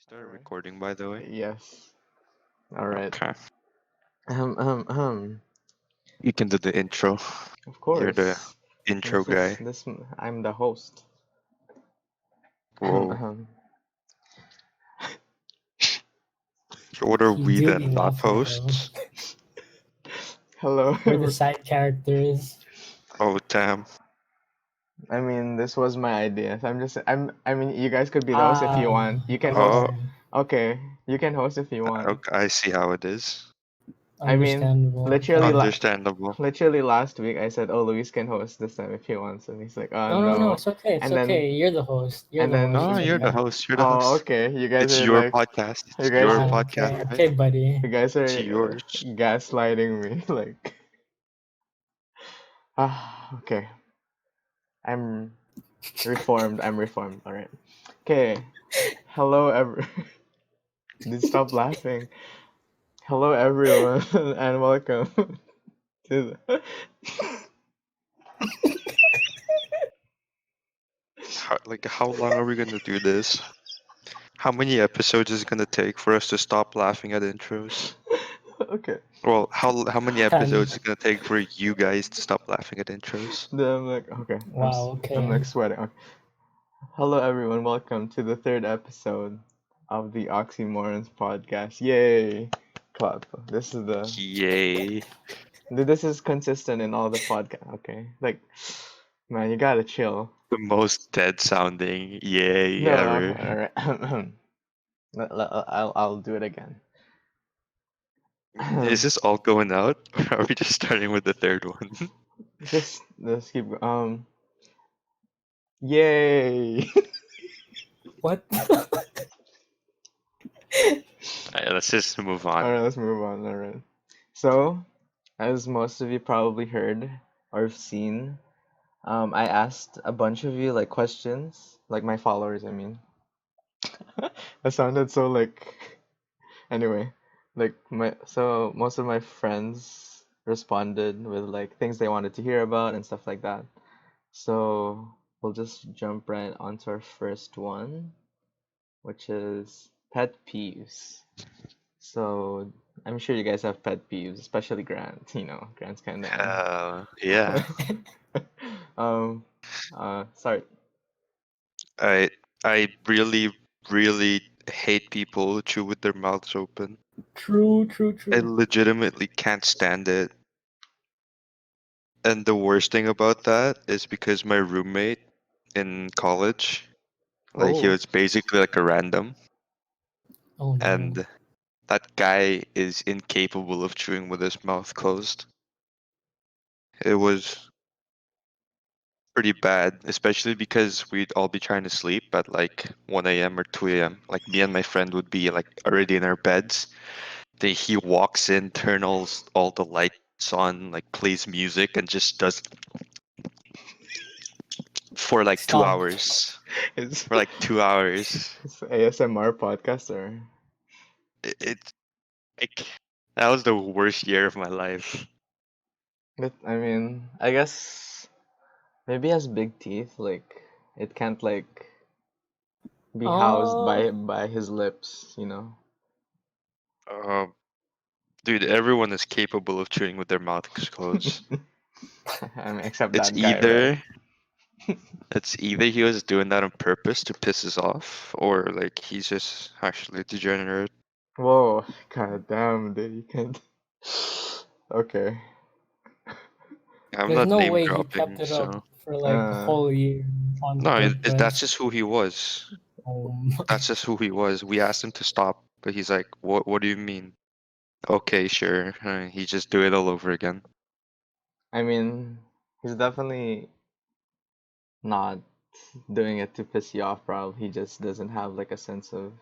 Start Alright. recording, by the way. Yes. All right. Okay. Um, um, um. You can do the intro. Of You're the course. intro This is guy. this. I'm the host. Whoa. Um. What are He's we duly then? Not lawfully held. hosts? Hello. We're the side characters. Oh, damn. I mean, this was my idea. So I'm just. I mean, you guys could be the host if you Ah, want. You can host. Oh, okay. Okay. You can host if you want. okay, I see how it is. I mean, Understandable. literally, Okay. Understandable. literally last week I said, "Oh, Luis can host this time if he wants," and he's like, "Oh No, no," it's okay. It's and then okay. You're the host. You're and the then host. No, It's you're the okay. host. You're the oh, host. okay. You guys It's are your like, podcast. you It's guys your are, podcast, Okay, right? okay, buddy. you guys It's are yours. gaslighting me. Like, okay. I'm reformed. I'm reformed. All right. Okay. Hello, Dude, stop laughing. Hello, everyone, and welcome to the. How long are we gonna do this? How many episodes is it gonna take for us to stop laughing at intros? Okay. Well, how many episodes is And it gonna take for you guys to stop laughing at intros? Then I'm like, okay. wow, I'm like okay. sweating. Okay. Hello, everyone. Welcome to the third episode of the oxyMORONS podcast. Yay! Clap. This is the. Yay. This is consistent in all the podcast. Okay. Like, man, you gotta chill. The most dead sounding yay No, ever. okay, all right. I'll do it again. Is this all going out? Or are we just starting with the third one? just keep yay. What? Alright, let's just move All on. right, let's move on. All right. So, as most of you probably heard or seen, I asked a bunch of you like questions, like my followers, I mean. That sounded so like anyway, like most of my friends responded with like things they wanted to hear about and stuff like that. So we'll just jump right onto our first one, which is pet peeves. So I'm sure you guys have pet peeves, especially Grant. Grant's kind Yeah. of um sorry. I I really, really hate people who chew with their mouths open. True, true, I true. legitimately can't stand it. And the worst thing about that is because my roommate in college, like he Oh, was basically like a random, Oh no. and that guy is incapable of chewing with his mouth closed. It was pretty bad, especially because we'd all be trying to sleep at like 1 a.m. or 2 a.m. Like me and my friend would be like already in our beds. Then he walks in, turns all the lights on, like plays music, and just does for like two Stop. hours. it's For like 2 hours. it's ASMR podcast or It like that was the worst year of my life. I mean, I guess maybe he has big teeth, like it can't like be housed Oh, by his lips. Uh, Dude, everyone is capable of chewing with their mouths closed. I mean, except It's that guy, right? either it's either he was doing that on purpose to piss us off, or like he's just actually a degenerate. Whoa, god damn, dude, you can't. Okay. I'm there's not no name way he kept dropping, it up so for like a Uh, whole year on no, that's purpose. just who he was. Oh my. That's just who he was. We asked him to stop, but he's like, "What do you mean?" Okay, sure. He just do it all over again. I mean, he's definitely not doing it to piss you off, probably. He just doesn't have like a sense of.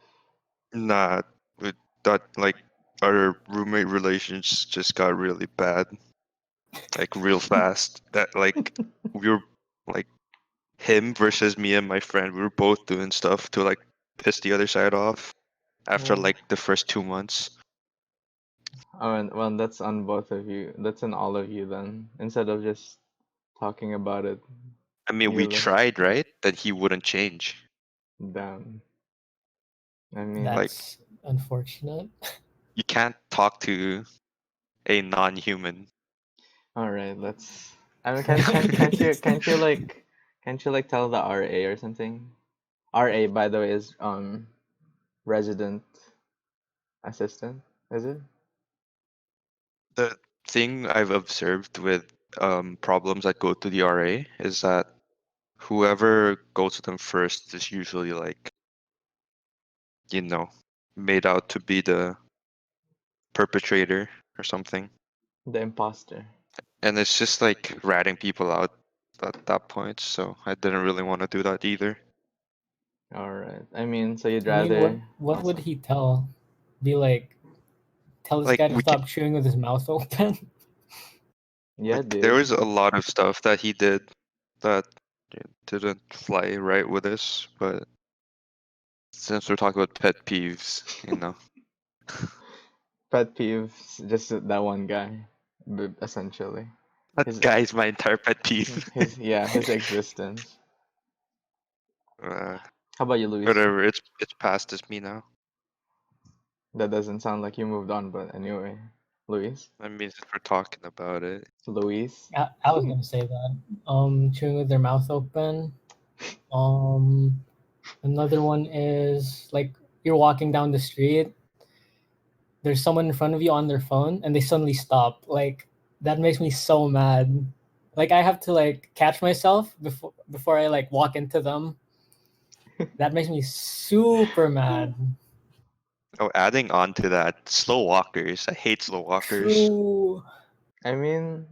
Nah, with that like our roommate relations just got really bad, like real fast. That like we were like him versus me and my friend. We were both doing stuff to like piss the other side off after Well, like the first 2 months. well, that's on both of you. That's on all of you then. Instead of just talking about it, I mean, we you tried, right? That he wouldn't change. damn. I mean, Like That's unfortunate. you can't talk to a non-human. all right, let's. I mean, can't you like tell the RA or something? RA, by the way, is resident assistant, is it? The thing I've observed with problems that go to the RA is that whoever goes to them first is usually like, you know, made out to be the perpetrator or something. The imposter. And it's just like ratting people out at that point, so I didn't really want to do that either. All right. I mean, so you'd I mean, rather what would also. he tell? Be like, tell this Like guy to stop chewing with his mouth open? Yeah, there dude. was a lot of stuff that he did that didn't fly right with us, but since we're talking about pet peeves, Pet peeves, just that one guy, essentially. that His guy's my entire pet peeve. his existence. uh, How about you, Luis? whatever, it's past as me now. That doesn't sound like you moved on, but anyway, Luis. I mean, since we're talking about it, Luis. I was gonna say that. Chewing with their mouth open. Um, Another one is like you're walking down the street. There's someone in front of you on their phone, and they suddenly stop. Like that makes me so mad. Like I have to like catch myself before I like walk into them. That makes me super mad. oh, adding on to that, slow walkers. I hate slow walkers. True. I mean,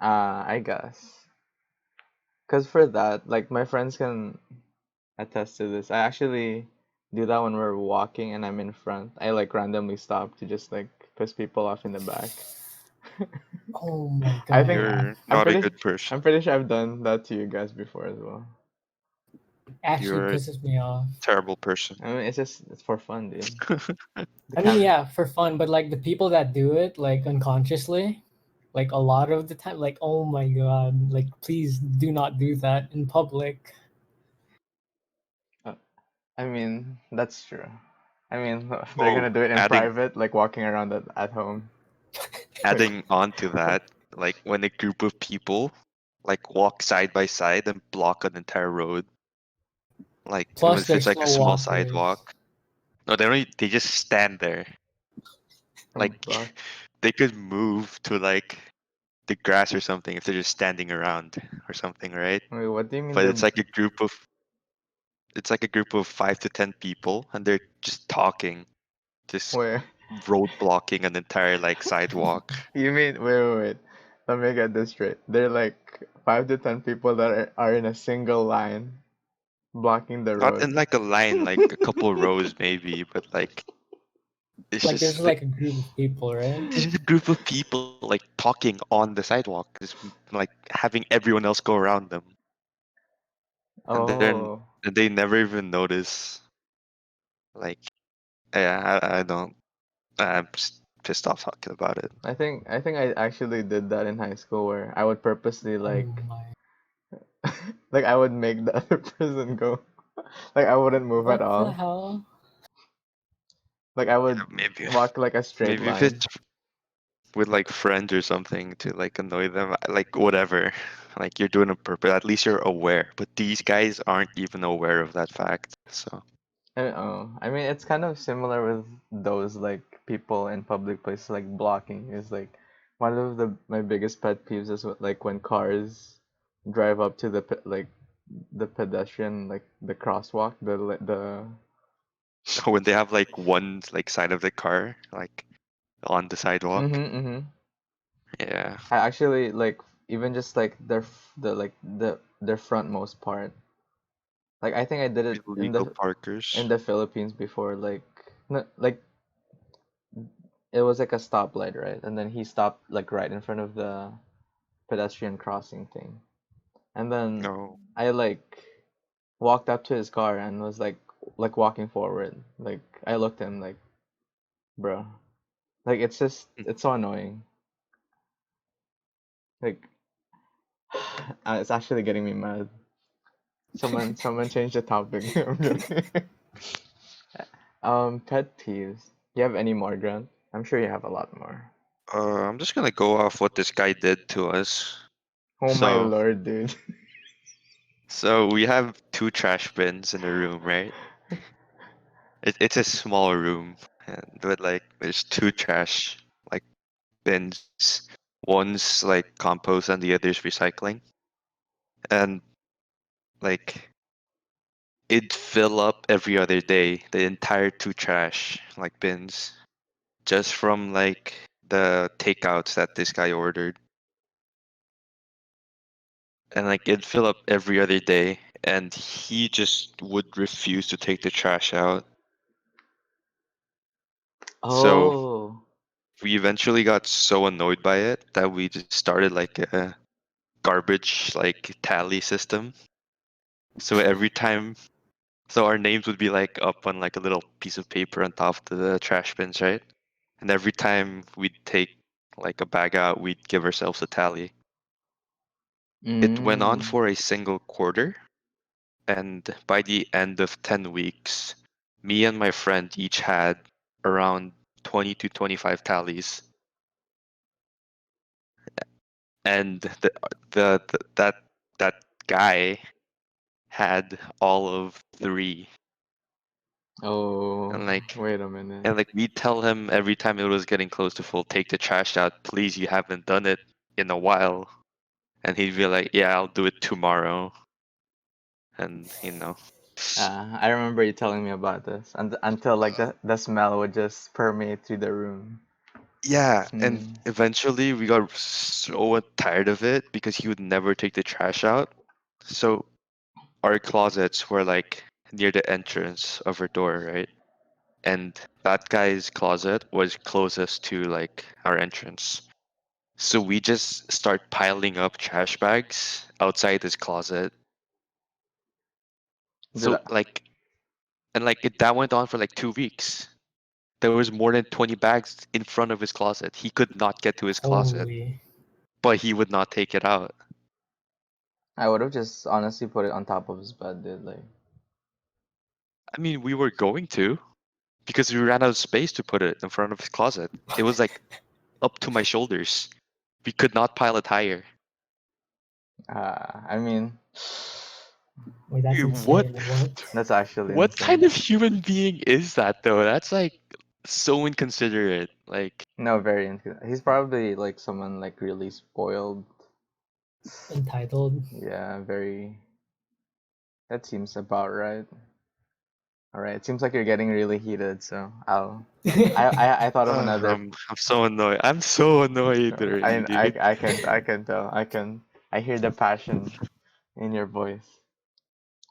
I guess. Cause for that, like my friends can attest to this. I actually do that when we're walking and I'm in front. I like randomly stop to just like piss people off in the back. Oh my I think god. You're I'm not a pretty good person. I'm pretty sure I've done that to you guys before as well. Actually You're a pisses me off. terrible person. I mean, it's for fun, dude. The I mean, cat. yeah, for fun, but like the people that do it like unconsciously, like a lot of the time, like oh my god, like please do not do that in public. I mean, that's true. I mean, they're Oh, gonna do it in adding private, like walking around at home. Like, adding on to that, like when a group of people like walk side by side and block an entire road, like Plus, if they're it's like a slow small walkers. sidewalk. No, they don't. They just stand there. and Like block. they could move to like the grass or something if they're just standing around or something, right? Wait, what do you mean But they're it's like a group of 5 to 10 people, and they're just talking, just where? road blocking an entire like sidewalk. You mean wait. Let me get this straight. They're like 5 to 10 people that are in a single line blocking the Not road. in like a line, like a couple rows maybe, but like it's Like there's just like a group of people, right? it's just a group of people like talking on the sidewalk, just like having everyone else go around them, and then Oh, they never even notice. Like, yeah, I don't. I'm just pissed off talking about it. I think I actually did that in high school where I would purposely Oh like my! like I would make the other person go. Like I wouldn't move at What the all. hell? Like I Yeah, would walk like a straight maybe if line. it's with like friends or something to like annoy them, like whatever. Like you're doing it purpose. At least you're aware. But these guys aren't even aware of that fact. So And I mean it's kind of similar with those like people in public places like blocking is like one of the my biggest pet peeves is like when cars drive up to the like the pedestrian like the crosswalk the when they have like one like side of the car like on the sidewalk, mm-hmm. yeah, I actually like even just like their frontmost part. Like I think I did it illegal in parkers. the Philippines before. Like no, like it was like a stoplight, right? And then he stopped like right in front of the pedestrian crossing thing. And then No, I like walked up to his car and was like walking forward. Like I looked at him like, bro. Like it's so annoying. Like it's actually getting me mad. Someone change the topic. I'm joking. Pet peeves. You have any more, Grant? I'm sure you have a lot more. I'm just gonna go off what this guy did to us. Oh my So, lord, dude. so we have two trash bins in a room, right? It's a small room, and but like there's two trash like bins. One's like compost and the other's recycling. And like it'd fill up every other day, the entire two trash like bins, just from like the takeouts that this guy ordered. And like it'd fill up every other day, and he just would refuse to take the trash out. So Oh. we eventually got so annoyed by it that we just started like a garbage like tally system. So every time, so our names would be like up on like a little piece of paper on top of the trash bins, right? And every time we'd take like a bag out, we'd give ourselves a tally. It went on Mm. for a single quarter, and by the end of 10 weeks, me and my friend each had around 20 to 25 tallies. And that guy had all of three. Oh, And like wait a minute. and like we tell him every time it was getting close to full, take the trash out, please, you haven't done it in a while. And he'd be like, yeah, I'll do it tomorrow. And I remember you telling me about this until like the smell would just permeate through the room. yeah, and Hmm. eventually we got so tired of it because he would never take the trash out. So our closets were like near the entrance of our door, right? And that guy's closet was closest to like our entrance. So we just start piling up trash bags outside his closet. Did I, So that went on for like 2 weeks. There was more than 20 bags in front of his closet. He could not get to his closet, Holy. but he would not take it out. I would have just honestly put it on top of his bed, dude. Like, I mean, we were going to because we ran out of space to put it in front of his closet. It was like up to my shoulders. We could not pile it higher. I mean, Wait, that's What insane. What? that's actually what kind insane. of human being is that though? That's like so inconsiderate. Like No, he's probably like someone like really spoiled. Entitled. Yeah, very. That seems about right. All right, it seems like you're getting really heated, so I thought of another. I'm so annoyed. I'm so annoyed I already, I dude. I can tell. I hear the passion in your voice.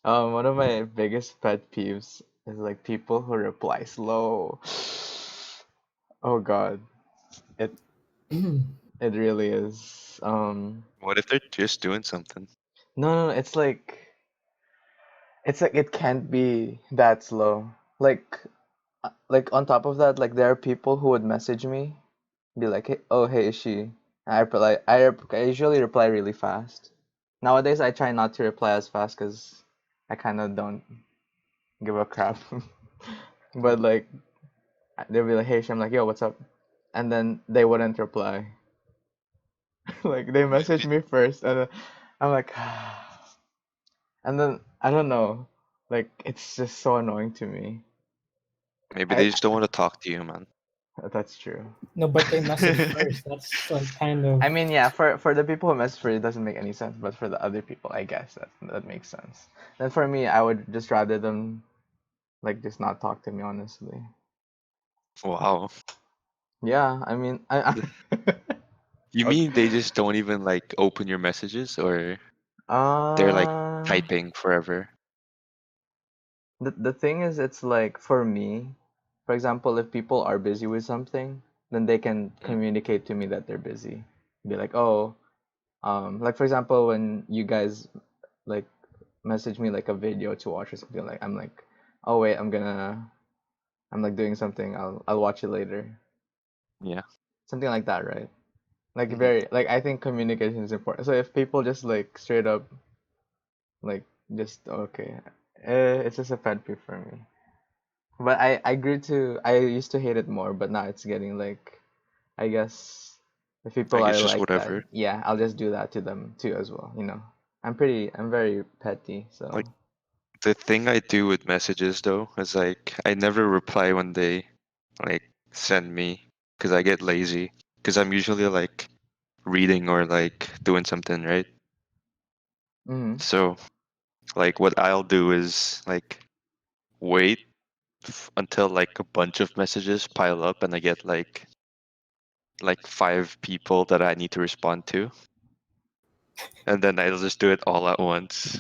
One of my biggest pet peeves is like people who reply slow. Oh God, it it really is. What if they're just doing something? No, it's like it can't be that slow. Like on top of that, like there are people who would message me, be like, hey, oh hey, ishi. I usually reply really fast. Nowadays, I try not to reply as fast because I kind of don't give a crap. But like they'll be like, hey, ishi. I'm like, yo, what's up? And then they wouldn't reply. Like they message me first, and then I'm like, and then I don't know, like it's just so annoying to me. Maybe I they just don't want to talk to you, man. That's true. No, but they message first. That's like kind of I mean, yeah, for the people who message for it doesn't make any sense, but for the other people, I guess that makes sense. Then for me, I would just rather them like just not talk to me, honestly. Wow. Yeah, I mean, You okay. mean they just don't even like open your messages, or they're like Uh, typing forever? the thing is, it's like for me, for example, if people are busy with something, then they can Mm, communicate to me that they're busy. Be like, oh, like for example, when you guys like message me like a video to watch or something, like I'm like, oh wait, I'm like doing something. I'll watch it later. yeah. Something like that, right? Like Hmm. very like I think communication is important. So if people just like straight up like just okay, it's just a pet peeve for me. But I used to hate it more, but now it's getting like, I guess if people Like are it's just like that, whatever. yeah, I'll just do that to them too as well, you know. I'm very petty, so. Like the thing I do with messages though is like I never reply when they like send me because I get lazy because I'm usually like reading or like doing something, right? Mm-hmm. So like what I'll do is like wait until like a bunch of messages pile up and I get like 5 people that I need to respond to, and then I'll just do it all at once.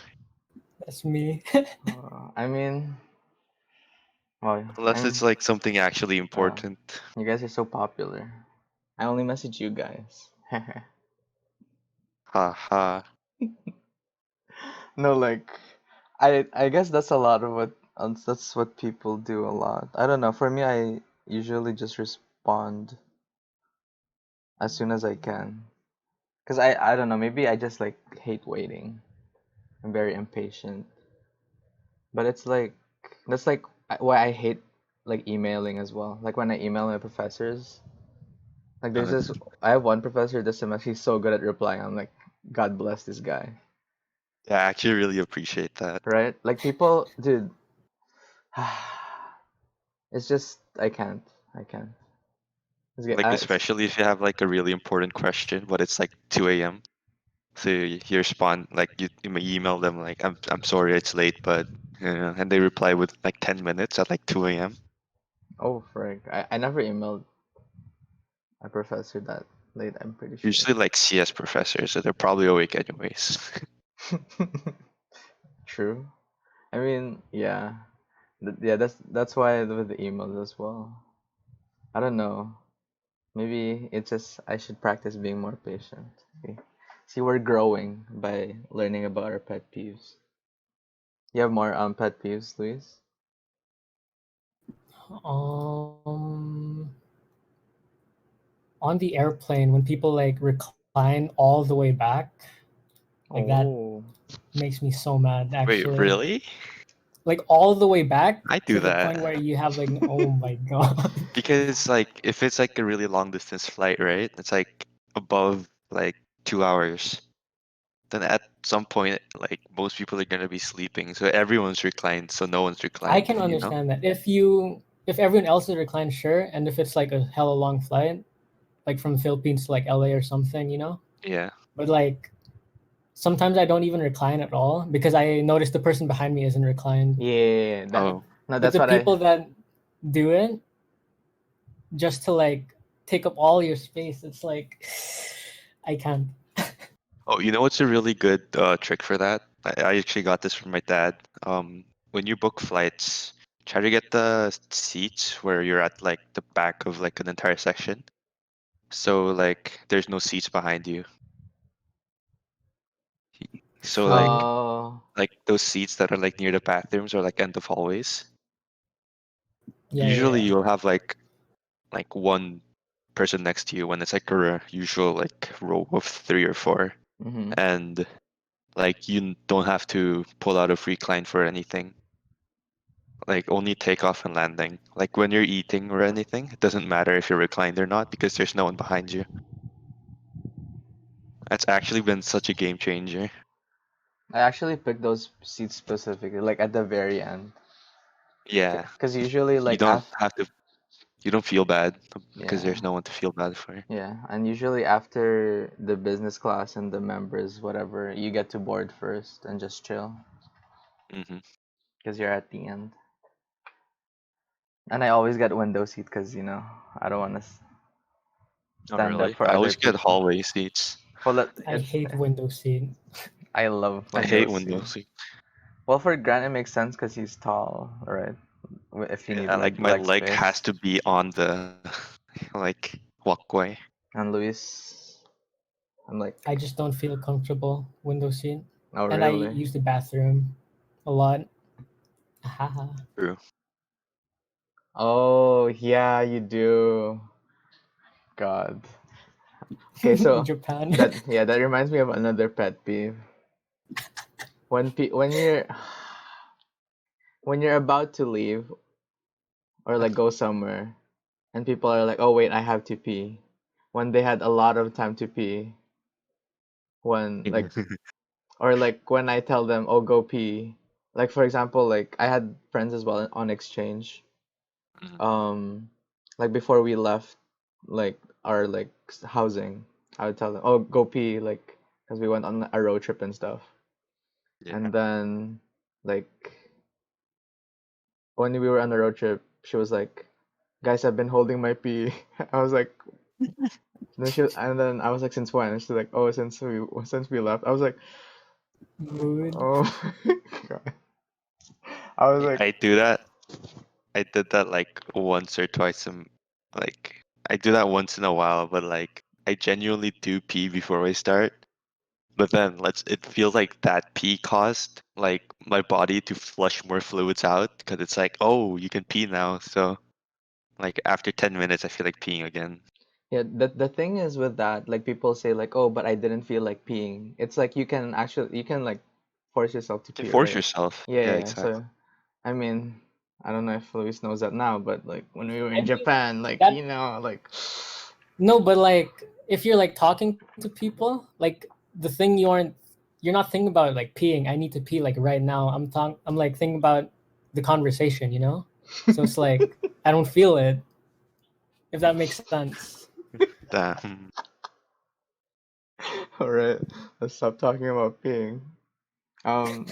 That's me. I mean, well, Unless it's like something actually wow, important. you guys are so popular. I only message you guys. Haha. No, like, I guess that's a lot of that's what people do a lot. I don't know. For me, I usually just respond as soon as I can. Cause I don't know. Maybe I just like hate waiting. I'm very impatient. But it's like that's like why I hate like emailing as well. Like when I email my professors, like there's Uh, this I have one professor this semester, he's so good at replying. I'm like, God bless this guy. yeah, I actually really appreciate that. Right? Like people, dude, it's just I can't. I can't. Like especially if you have like a really important question, but it's like 2 a.m. So you respond like you may email them like I'm sorry it's late, but and they reply with like 10 minutes at like 2 a.m. Oh, frick. I never emailed a professor that late, I'm pretty sure. Usually like CS professors, so they're probably awake anyways. True. I mean, yeah. Yeah, that's why with the emails as well. I don't know. Maybe it's just I should practice being more patient. Okay. See, we're growing by learning about our pet peeves. You have more pet peeves, Luis? um, on the airplane when people like recline all the way back, like that Oh. makes me so mad Wait, actually. really? Like all the way back I to do the point where that you have like oh my god. because like if it's like a really long distance flight, right? It's like above like 2 hours. Then at some point, like most people are gonna be sleeping, so everyone's reclined, so no one's I reclined, can you know? understand that if everyone else is reclined, sure, and if it's like a hella long flight, like from Philippines to like LA or something, you know. Yeah. But like sometimes I don't even recline at all because I notice the person behind me isn't reclined. Yeah, that Oh, no, But that's the what I people that do it just to like take up all your space, it's like I can't. oh, you know what's a really good trick for that? I actually got this from my dad. When you book flights, try to get the seats where you're at like the back of like an entire section. So like there's no seats behind you. So True. like those seats that are like near the bathrooms or like end of hallways. Yeah, yeah, Usually yeah. you'll have like one person next to you when it's like a usual like row of 3 or 4, mm-hmm. and like you don't have to pull out a free client for anything. Like only takeoff and landing. Like when you're eating or anything, it doesn't matter if you're reclined or not because there's no one behind you. That's actually been such a game changer. I actually picked those seats specifically, like at the very end, Yeah, because usually you like don't have to. You don't feel bad because yeah, there's no one to feel bad for. yeah, and usually after the business class and the members, whatever, you get to board first and just chill Hmm. because you're at the end. And I always get window seat because I don't want to Oh, stand up really? for I other always get people. hallway seats. Well, I hate window seat. I love I window hate seat. window seats. Well, for Grant, it makes sense because he's tall, right? If you need Yeah, like my leg leg has space. to be on the like walkway. And Luis, I'm like, I just don't feel comfortable window seat, oh and I really? use the bathroom a lot. Haha. True. Oh yeah, you do. God. Okay, In so Japan. that reminds me of another pet peeve. When you're when you're about to leave or like go somewhere, and people are like, "Oh wait, I have to pee," when they had a lot of time to pee. When like or like when I tell them, "Oh, go pee." Like for example, like I had friends as well on exchange. Mhm. Um, like before we left, like our like housing, I would tell them, "Oh, go pee," like because we went on a road trip and stuff. Yeah. And then like when we were on the road trip, she was like, "Guys, I've been holding my pee." I was like, and then I was like, "Since when?" And she's like, "Oh, since we left." I was like, Mood. "Oh my God." I was like, I do that. I did that like once or twice. Like I do that once in a while, but like I genuinely do pee before I start. But then it feels like that pee caused like my body to flush more fluids out because it's like, oh, you can pee now. So like after 10 minutes, I feel like peeing again. yeah, the thing is with that, like people say like, "Oh, but I didn't feel like peeing." It's like you can like force yourself to You can pee, force right? yourself. Yeah, Yeah, yeah. exactly. So I mean, I don't know if Luis knows that now, but like when we were I in mean Japan, like that like no, but like if you're like talking to people, like the thing you're not thinking about like peeing. I need to pee like right now. I'm like thinking about the conversation, you know? So it's like I don't feel it, if that makes sense. Damn. all right, let's stop talking about peeing. Um,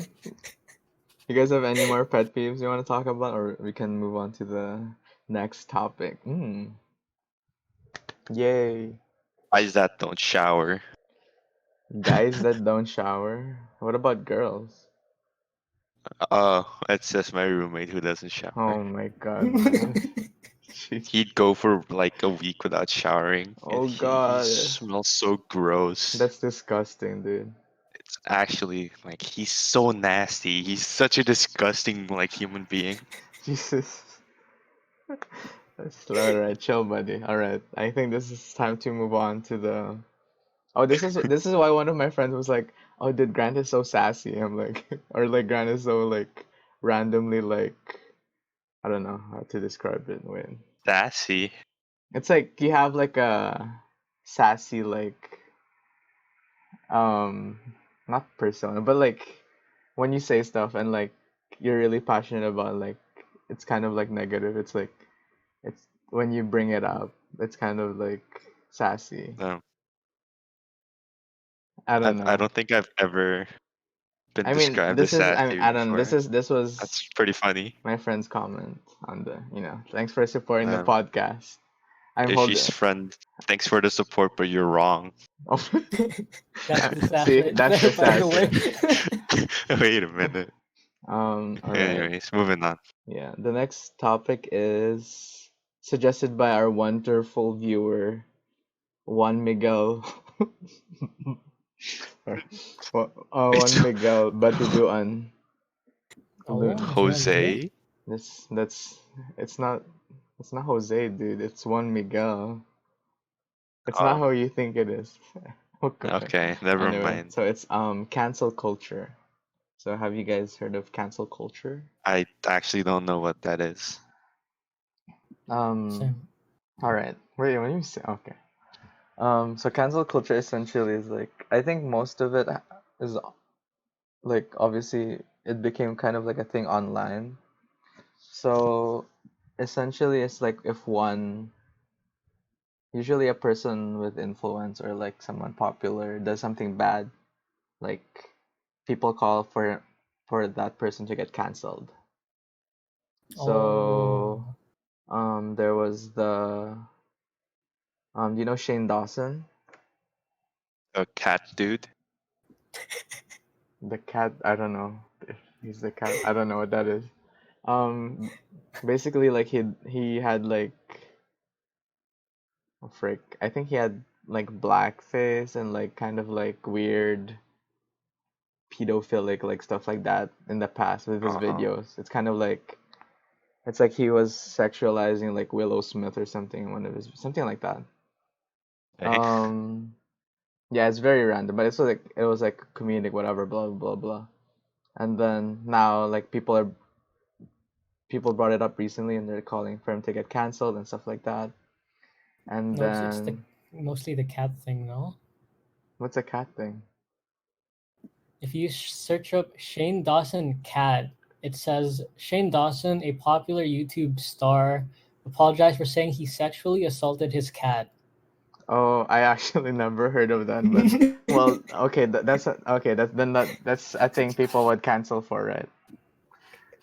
you guys have any more pet peeves you want to talk about, or we can move on to the next topic? Yay. Guys that don't shower. Guys that don't shower. What about girls? Oh, it's just my roommate who doesn't shower. Oh my God, dude. Jeez. He'd go for like a week without showering, and Oh he God. smells so gross. That's disgusting, dude. It's actually like he's so nasty. He's such a disgusting like human being. Jesus. All right, chill, buddy. All right, I think this is time to move on to the. Oh, this is why one of my friends was like, "Oh, dude, Grant is so sassy." I'm like, or like Grant is so like randomly like I don't know how to describe it. When Sassy. it's like you have like a sassy like um not persona, but like when you say stuff and like you're really passionate about like it's kind of like negative. It's like it's when you bring it up, it's kind of like sassy. No, I don't I know. don't think I've ever been I mean, described as this is I sassy don't know. This before. is this was That's pretty funny. my friend's comment on the, thanks for supporting the Um, podcast. I'm Ishi's holding. friend, thanks for the support, but you're wrong. Oh, That's the sass see, right that's the there, by the sass way. right there. Wait a minute. All right. Anyways, moving on. Yeah, the next topic is suggested by our wonderful viewer, Juan Miguel. Or, It's Juan Miguel Batuduan. Oh, Lu- his real name? Jose. that's it's not Jose, dude. It's Juan Miguel. It's not Oh, how you think it is. Okay. okay. Never Anyway, mind. so it's cancel culture. So have you guys heard of cancel culture? I actually don't know what that is. Um, Same. all right. Wait, when you say okay. So cancel culture essentially is like I think most of it is like obviously it became kind of like a thing online. So essentially it's like if one usually a person with influence or like someone popular does something bad, like people call for that person to get canceled. So Oh, there was the you know Shane Dawson, A cat dude. the cat. I don't know if he's the cat. I don't know what that is. Um, basically like he had like oh, frick. I think he had like blackface and like kind of like weird pedophilic like stuff like that in the past with his Oh, videos. It's like he was sexualizing like Willow Smith or something in one of his something like that. okay. Yeah, it's very random, but it was like comedic, whatever, blah blah blah. And then now like people brought it up recently and they're calling for him to get canceled and stuff like that. And No, it's the then mostly the cat thing, no? what's a cat thing? If you search up Shane Dawson cat, it says Shane Dawson, a popular YouTube star, apologized for saying he sexually assaulted his cat. Oh, I actually never heard of that, but well, okay, okay. That's a thing people would cancel for, right?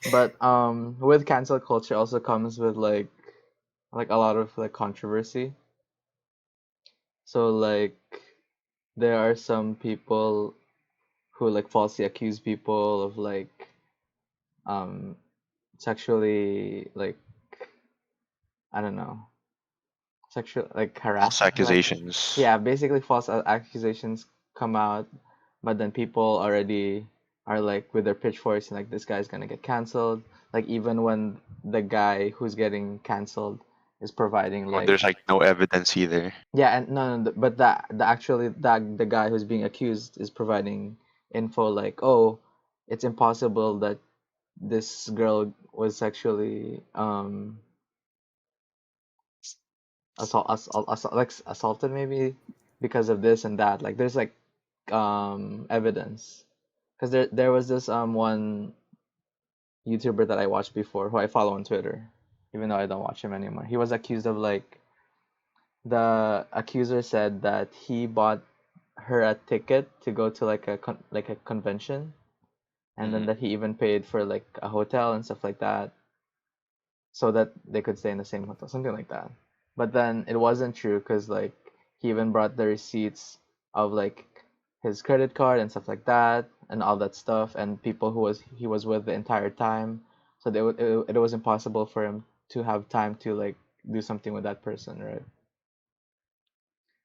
But with cancel culture also comes with like a lot of like controversy. So like there are some people who like falsely accuse people of like um sexually like I don't know sexual like False harassment like accusations. yeah basically false accusations come out, but then people already are like with their pitchforks and like this guy's gonna get canceled, like even when the guy who's getting canceled is providing When like there's like no evidence either. yeah and no, but the actually that the guy who's being accused is providing info like, oh, it's impossible that this girl was sexually assaulted maybe because of this and that. Like there's like evidence. Because there was this one YouTuber that I watched before who I follow on Twitter, even though I don't watch him anymore. He was accused of like the accuser said that he bought her a ticket to go to like like a convention, and then Mm. that he even paid for like a hotel and stuff like that so that they could stay in the same hotel, something like that. But then it wasn't true because like he even brought the receipts of like his credit card and stuff like that and all that stuff and people who was he was with the entire time. So it was impossible for him to have time to like do something with that person, right?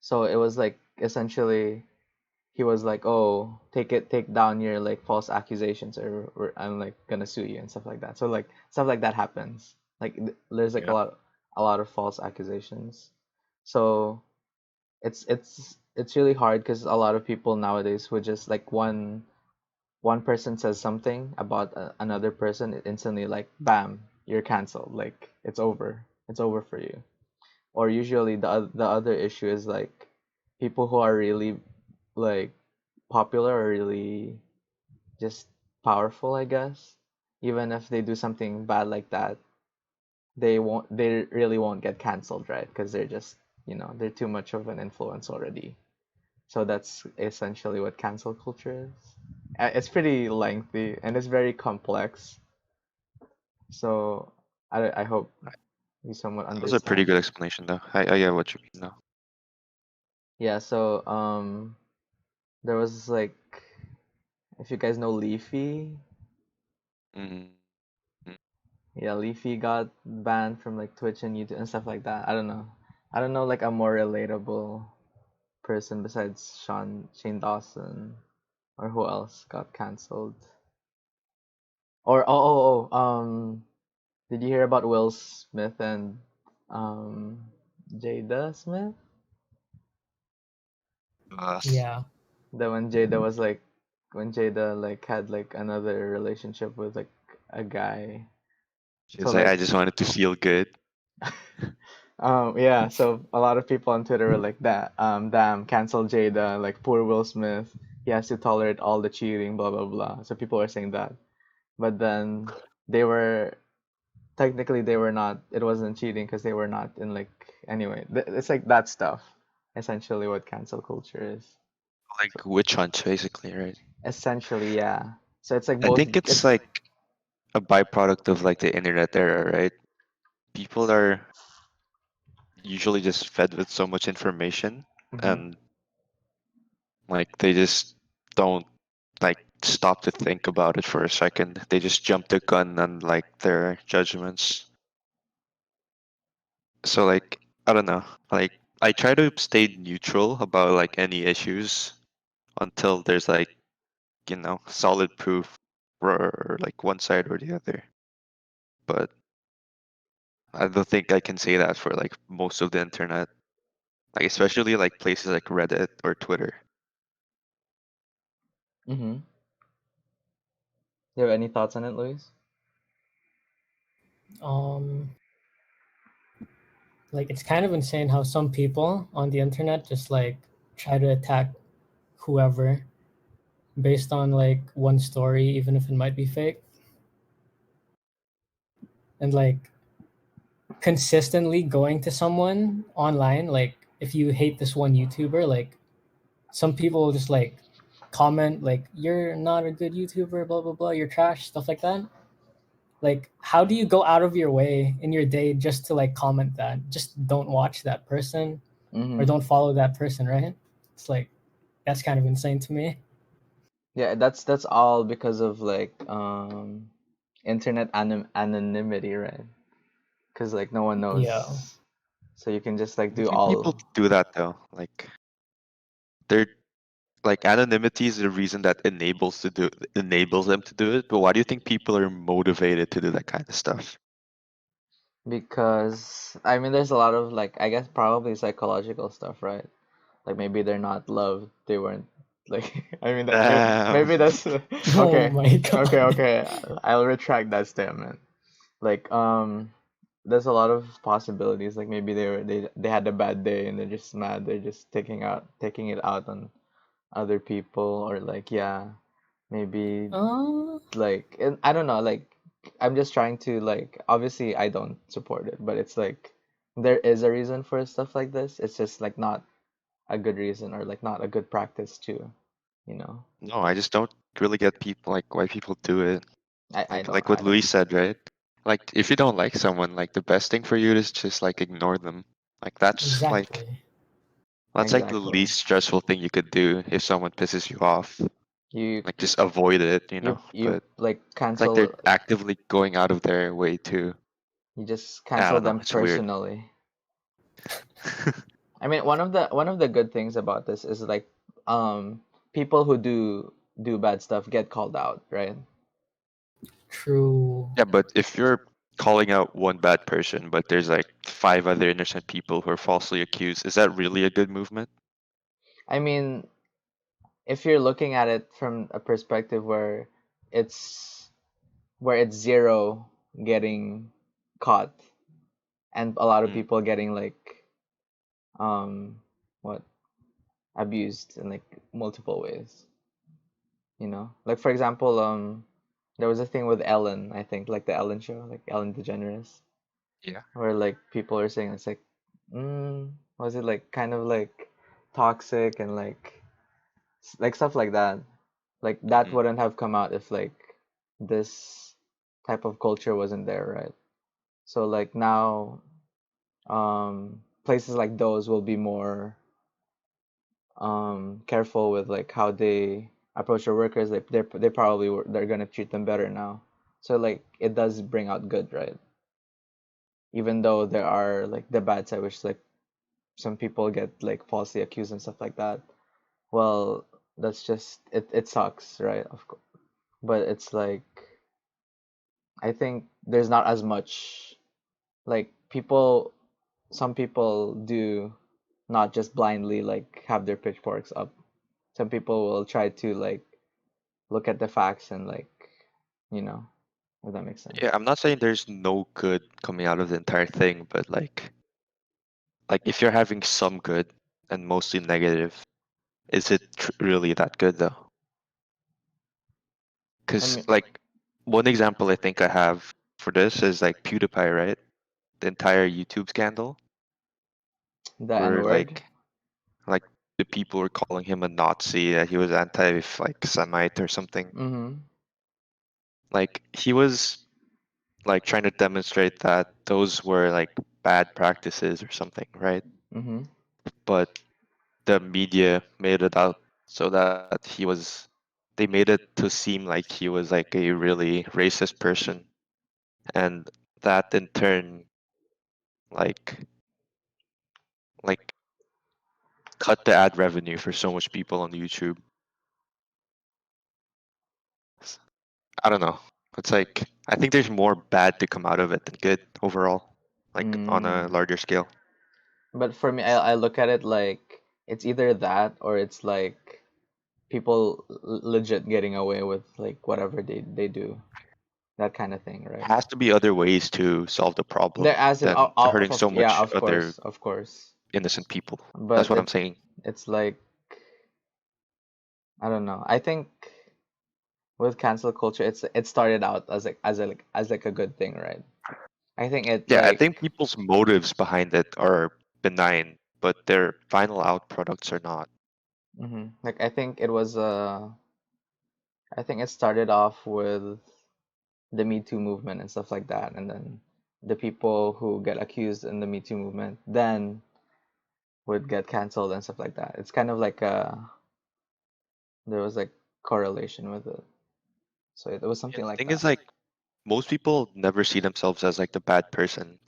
So it was like essentially he was like, "Oh, take down your like false accusations, or I'm like gonna sue you and stuff like that." So like stuff like that happens. Like there's like Yeah. a lot of false accusations. So it's really hard because a lot of people nowadays would just like one person says something about another person, it instantly like bam, you're canceled. Like it's over for you. Or usually the other issue is like people who are really like popular or really just powerful, I guess. Even if they do something bad like that, they really won't get canceled, right? Because they're just, they're too much of an influence already. So that's essentially what cancel culture is. It's pretty lengthy and it's very complex. So I hope you somewhat That was a pretty understand. good explanation, though. I get what you mean, though. Yeah, so there was like, if you guys know Leafy, Mm. Mm. yeah, Leafy got banned from like Twitch and YouTube and stuff like that. I don't know. I don't know like a more relatable person besides Shane Dawson, or who else got canceled. Or did you hear about Will Smith and um Jada Smith? Uh, Yeah. That when Jada like had like another relationship with like a guy. So she's like, like I just wanted to feel good. yeah, so a lot of people on Twitter were like that, damn, cancel Jada, like poor Will Smith. He has to tolerate all the cheating, blah blah blah. So people were saying that. But then they were technically they were not, it wasn't cheating because they were not in like anyway. It's like that stuff. Essentially what cancel culture is. So Like witch hunts, basically, right? essentially, yeah. So it's like I both think it's it's like a byproduct of like the internet era, right? People are usually just fed with so much information, mhm. and like they just don't like stop to think about it for a second. They just jump the gun on like their judgments. So like I don't know. Like I try to stay neutral about like any issues until there's like, solid proof for like one side or the other. But I don't think I can say that for like most of the internet. Like especially like places like Reddit or Twitter. Mhm. You have any thoughts on it, Luis? Um, like it's kind of insane how some people on the internet just like try to attack whoever based on like one story, even if it might be fake, and like consistently going to someone online. Like if you hate this one YouTuber, like some people will just like comment like you're not a good YouTuber, blah blah blah, you're trash, stuff like that. Like how do you go out of your way in your day just to like comment that? Just don't watch that person or Mm-hmm. don't follow that person, right? It's like that's kind of insane to me. Yeah, that's all because of like internet anonymity, right? Because like no one Yeah. knows, so you can just like I do think people all. do that though. Like they're like anonymity is the reason that enables them to do it. But why do you think people are motivated to do that kind of stuff? Because I mean, there's a lot of like I guess probably psychological stuff, right? Like maybe they're not loved, they weren't like I mean that Damn. maybe that's Oh okay, my okay, god. okay. I'll retract that statement. Like there's a lot of possibilities. Like maybe they had a bad day and they're just mad. They're just taking it out on other people or like yeah, maybe Uh, like and I don't know, like I'm just trying to like obviously I don't support it, but it's like there is a reason for stuff like this. It's just like not a good reason or like not a good practice too, you know. No, I just don't really get people like why people do it. I don't Like what I don't Luis said, right? Like if you don't like someone, like the best thing for you is just like ignore them. Like exactly. that's like the exactly. least stressful thing you could do if someone pisses you off. You Like just avoid it, you know. you But like it's like they're cancel actively going out of their way to. you just I cancel don't know. them It's weird. personally. I mean, one of the good things about this is like people who do bad stuff get called out, right? True. Yeah, but if you're calling out one bad person, but there's like five other innocent people who are falsely accused, is that really a good movement? I mean, if you're looking at it from a perspective it's where it's zero getting caught and a lot of Mm. people getting like um what abused in like multiple ways, you know? Like for example, there was a thing with Ellen, I think, like the Ellen show, like Ellen DeGeneres, Yeah. where like people are saying it's like, was it like kind of like toxic and like stuff like that. Like that Hmm. wouldn't have come out if like this type of culture wasn't there, right? So like now, places like those will be more careful with like how they approach their workers. They probably they're gonna treat them better now. So like it does bring out good, right? Even though there are like the bad side, which like some people get like falsely accused and stuff like that. Well, that's just it sucks, right? Of course. But it's like I think there's not as much like people some people do not just blindly like have their pitchforks up. Some people will try to like look at the facts and like, you know, if that makes Yeah, sense. I'm not saying there's no good coming out of the entire thing, but like if you're having some good and mostly negative, is it really that good though? I Because mean, like one example I think I have for this is like PewDiePie, right? The entire YouTube scandal, the N where word. like the people were calling him a Nazi, that he was anti like Semite or something. Mm-hmm. Like he was like trying to demonstrate that those were like bad practices or something, right? Mm-hmm. But the media made it out so that they made it to seem like he was like a really racist person, and that in turn like like cut the ad revenue for so much people on YouTube. S- I don't know. It's like I think there's more bad to come out of it than good overall, like on a Mm. larger scale. But for me, I look at it like it's either that or it's like people legit getting away with like whatever they do. that kind of thing, right? Has to be other ways to solve the problem There as in than hurting so yeah, much other of course. innocent people. That's But what I'm saying. it's like I don't know. I think with cancel culture, it started out as like a good thing, right? I think it Yeah, I like think people's motives behind it are benign, but their final out products are not. like I think it started off with the Me Too movement and stuff like that, and then the people who get accused in the Me Too movement then would get canceled and stuff like that. It's kind of like there was like correlation with it. So it was Yeah, something the like thing is that. like most people never see themselves as like the bad person.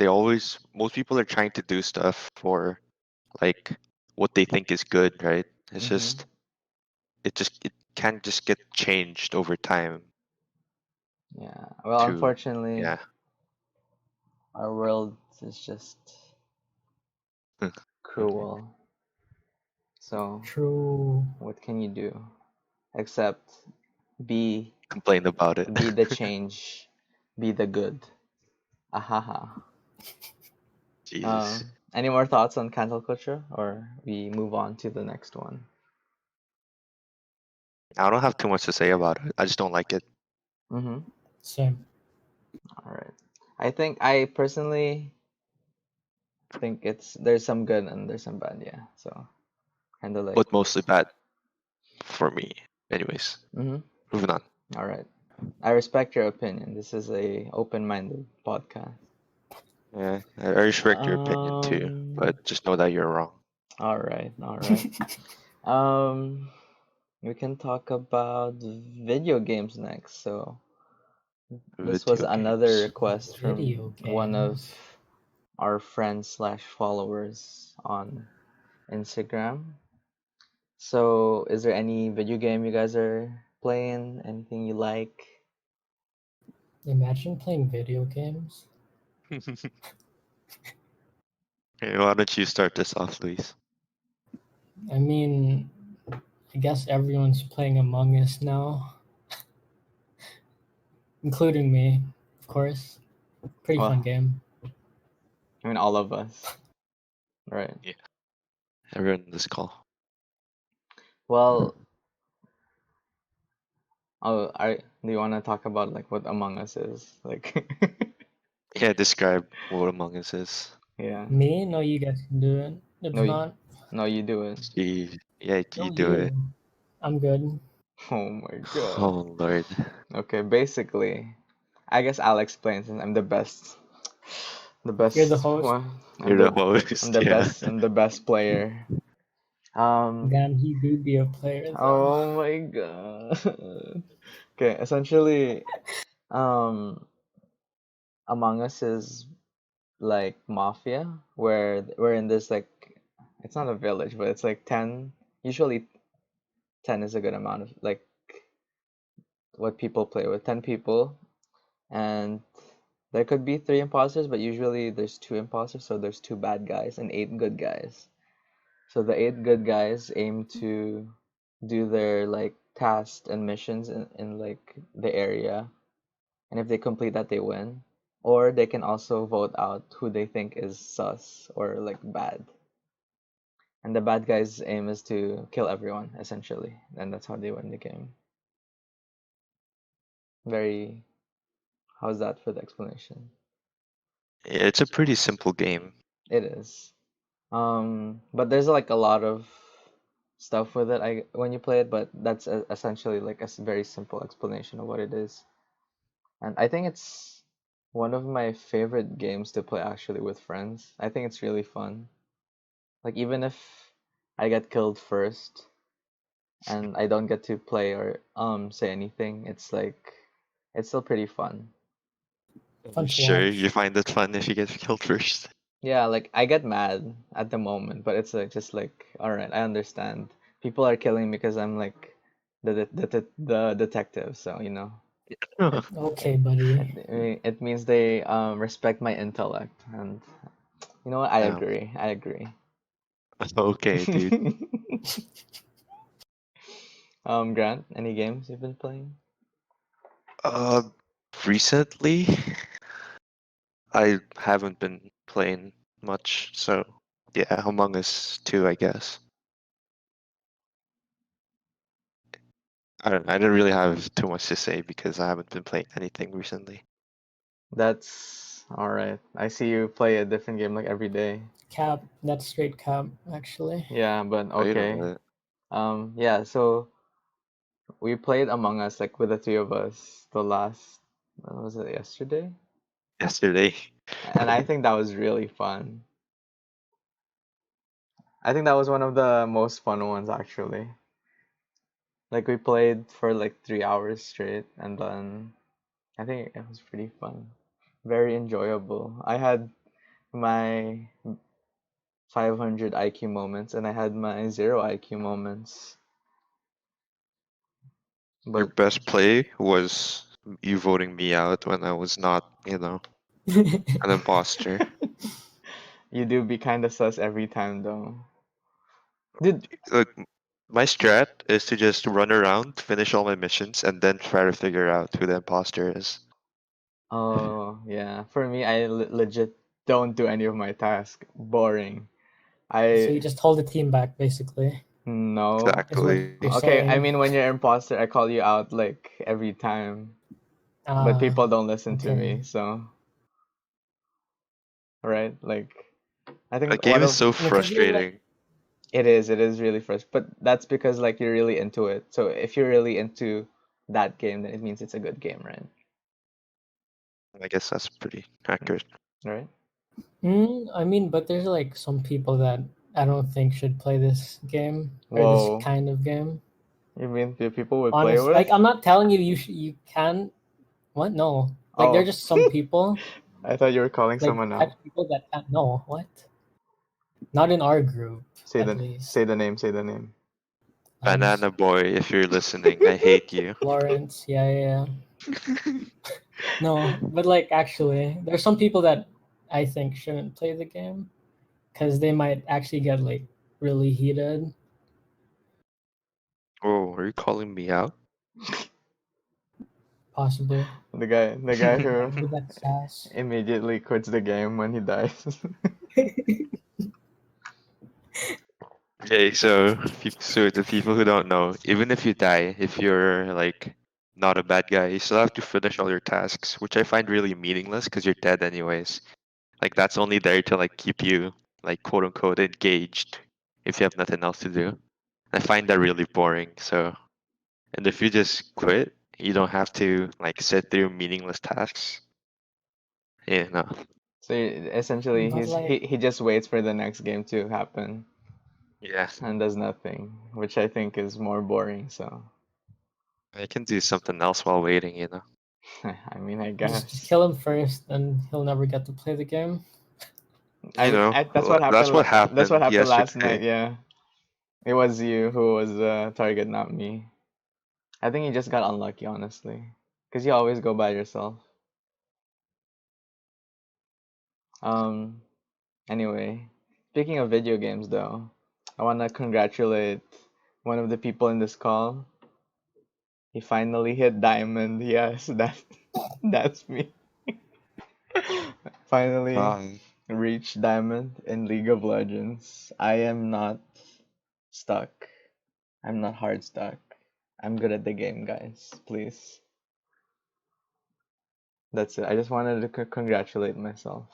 Most people are trying to do stuff for like what they think is good, right? It's Mm-hmm. just it can't just get changed over time Yeah. Well, to unfortunately, yeah. our world is just Okay. cruel. So True. what can you do except be Complain about it. be the change, be the good. Ahaha. Jesus. Any more thoughts on cancel culture, or we move on to the next one? I don't have too much to say about it. I just don't like it. Mm-hmm. Same. All right. I personally think there's some good and there's some bad. Yeah. So kind of like. But mostly bad for me. Anyways, Mm-hmm. moving on. All right. I respect your opinion. This is a open-minded podcast. Yeah, I respect your opinion too, Um. but just know that you're wrong. All right. All right. Um. We can talk about video games next. So this was Video another games. request from Video one of games. our friends slash followers on Instagram. So, is there any video game you guys are playing? Anything you like? Imagine playing video games. Okay, why don't you start this off, Luis? I mean, I guess everyone's playing Among Us now, including me, of course. Pretty fun Well, game. I mean, all of us, right? Yeah, everyone in this call. Well, do you want to talk about like what Among Us is? Like, Yeah, describe what Among Us is. yeah. Me? No, you guys can do it. No, If not, no, you do it. Yeah, no, you do you. it. I'm good. Oh my God. Oh Lord. Okay, basically, I guess I'll explain since I'm the best. The You're the best host. one. You're the host, yeah. I'm the best player. Um, Damn, he do be a player though. oh my God. Okay, essentially, um, Among Us is like Mafia, where we're in this like, it's not a village, but it's like 10, usually 10 is a good amount of like what people play with, 10 people, and there could be three imposters, but usually there's two imposters, so there's two bad guys and eight good guys. So the eight good guys aim to do their like tasks and missions in like the area, and if they complete that, they win. Or they can also vote out who they think is sus or like bad. And the bad guy's aim is to kill everyone essentially, and that's how they win the game. Very. How's that for the explanation? It's a pretty simple game. It is. But there's like a lot of stuff with it. When you play it, but that's essentially like a very simple explanation of what it is. And I think it's one of my favorite games to play actually with friends. I think it's really fun. Like even if I get killed first and I don't get to play or say anything, it's still pretty fun. Fun to Sure, you watch. find it fun if you get killed first. Yeah, like I get mad at the moment, but it's like just like all right, I understand. People are killing me because I'm like the detective, so you know. It Okay, buddy. it means they respect my intellect, and you know what? I Damn. agree. I agree. Okay, dude. Grant, any games you've been playing? Uh, Recently, I haven't been playing much, so yeah, Among Us 2, I guess. I don't really have too much to say because I haven't been playing anything recently. That's all right. I see you play a different game like every day. Cap. That's straight cap, actually. Yeah, but Oh, you know okay. what? Yeah, so we played Among Us like with the three of us the last, when was it, yesterday? Yesterday. And I think that was really fun. I think that was one of the most fun ones actually. Like we played for like 3 hours straight, and then I think it was pretty fun. Very enjoyable. I had my 500 IQ moments and I had my 0 IQ moments. Your But best play was you voting me out when I was not, an imposter. you do be kind of sus every time though. Dude, Look, my strat is to just run around, finish all my missions, and then try to figure out who the imposter is. oh yeah. For me, I legit don't do any of my tasks. Boring. So you I just hold the team back, basically, no. is what Exactly. you're Okay, I saying. mean when you're imposter, I call you out like every time. But Ah, people don't listen to okay. me, so right? Like I A think game one is of so Because you're like, frustrating. it is really fresh, but that's because like you're really into it. So if you're really into that game, then it means it's a good game, right? I guess that's pretty accurate. Right? I mean, but there's like some people that I don't think should play this game or this Whoa. kind of game. You mean the people we play Honest, with? like I'm not telling you you can. What? No. Like there are Oh, just some people, I thought you were calling like someone type out. of people that can't. No. What? Not in our group, Say at the least. say the name. Say the name. Just Banana Boy, if you're listening, I hate you. Lawrence. Yeah, yeah. No, but like actually, there's some people that I think shouldn't play the game because they might actually get like really heated. Oh, are you calling me out? Possibly. The guy who With that sass. immediately quits the game when he dies. Okay, so the people who don't know, even if you die, if you're like not a bad guy, you still have to finish all your tasks, which I find really meaningless because you're dead anyways. Like that's only there to like keep you like quote unquote engaged if you have nothing else to do. I find that really boring. So, and if you just quit, you don't have to like sit through meaningless tasks. Yeah, no. So essentially, But like, he just waits for the next game to happen Yeah, and does nothing, which I think is more boring. So, I can do something else while waiting. I mean, I just guess. kill him first, and he'll never get to play the game. That's what That's happened. what That's what happened happened last night. yesterday. Yeah, it was you who was the target, not me. I think you just got unlucky, honestly, because you always go by yourself. Um. Anyway, speaking of video games, though, I want to congratulate one of the people in this call. He finally hit diamond. Yes, that's me. Finally Um, reached diamond in League of Legends. I am not stuck. I'm not hard stuck. I'm good at the game, guys. Please. That's it. I just wanted to congratulate myself.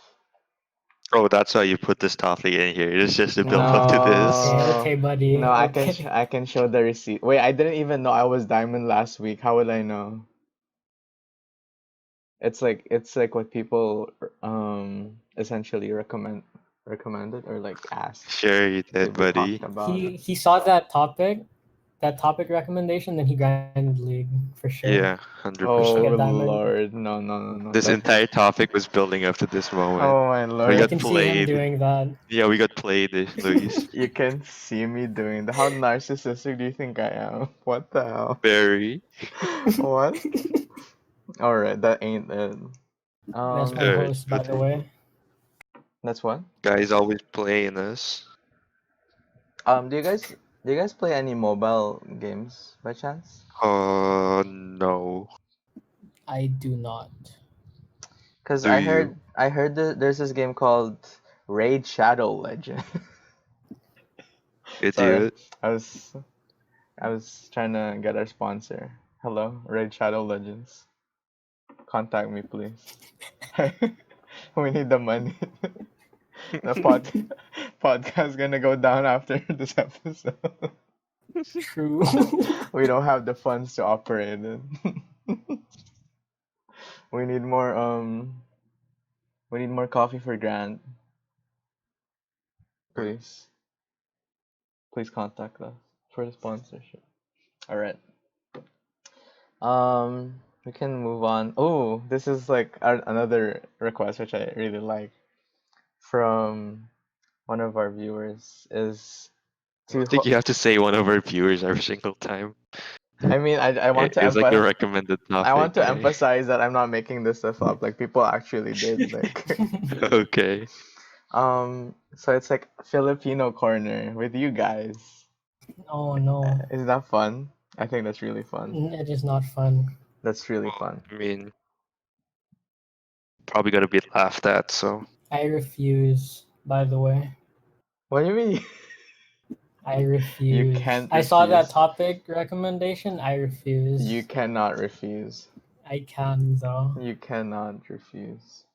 oh, that's why you put this topic in here. It's just to build up to this. Okay, No, okay, buddy. no, Okay. I can show the receipt. Wait, I didn't even know I was diamond last week. How would I know? It's like what people essentially recommended or like asked Sure, you to did, be talked buddy. about. He saw that topic recommendation, then he grinded league for sure, Yeah, just to 100%. Oh get diamond. Lord, no. This entire topic was building up to this moment. Oh my We I Lord. got can see him played. doing that. Yeah, we got played, Luis. You can see me doing that. How narcissistic do you think I am? What the hell? Very. What? Alright, that ain't it. That's my Um, Alright, host, by but the way. that's what? guys always playing us. Do you guys play any mobile games by chance? No. I do not. Cause Do you? I heard that there's this game called Raid Shadow Legend. Sorry, Idiot. I was I was trying to get our sponsor. Hello, Raid Shadow Legends. Contact me, please. We need the money. The podcast gonna go down after this episode. True. We don't have the funds to operate it. We need more we need more coffee for Grant. Please. Please contact us for the sponsorship. Alright. We can move on. Oh, this is like another request which I really like from one of our viewers is I to don't think you have to say one of our viewers every single time. I mean, I want to It's like a recommended I want topic, to eh? emphasize that I'm not making this stuff up. Like people actually did. Like, Okay. so it's like Filipino corner with you guys. Oh no. Is that fun? I think that's really fun. It is not fun. That's really Well, fun. I mean, probably gonna be laughed at, so. I refuse, by the way. What do you mean? I refuse. You can't I saw that refuse. topic recommendation. I refuse. You cannot refuse. I can though. You cannot refuse.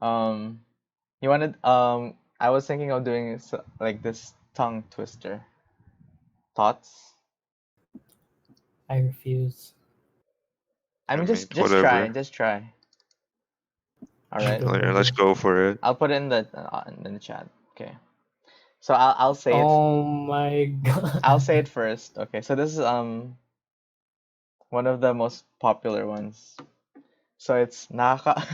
You wanted I was thinking of doing like this tongue twister. Thoughts? I refuse. I mean, just whatever. just try. All right, Let's go for it. I'll put it in the chat. Okay, so I'll say it. Oh my god. I'll say it first. Okay, so this is one of the most popular ones. So it's naka.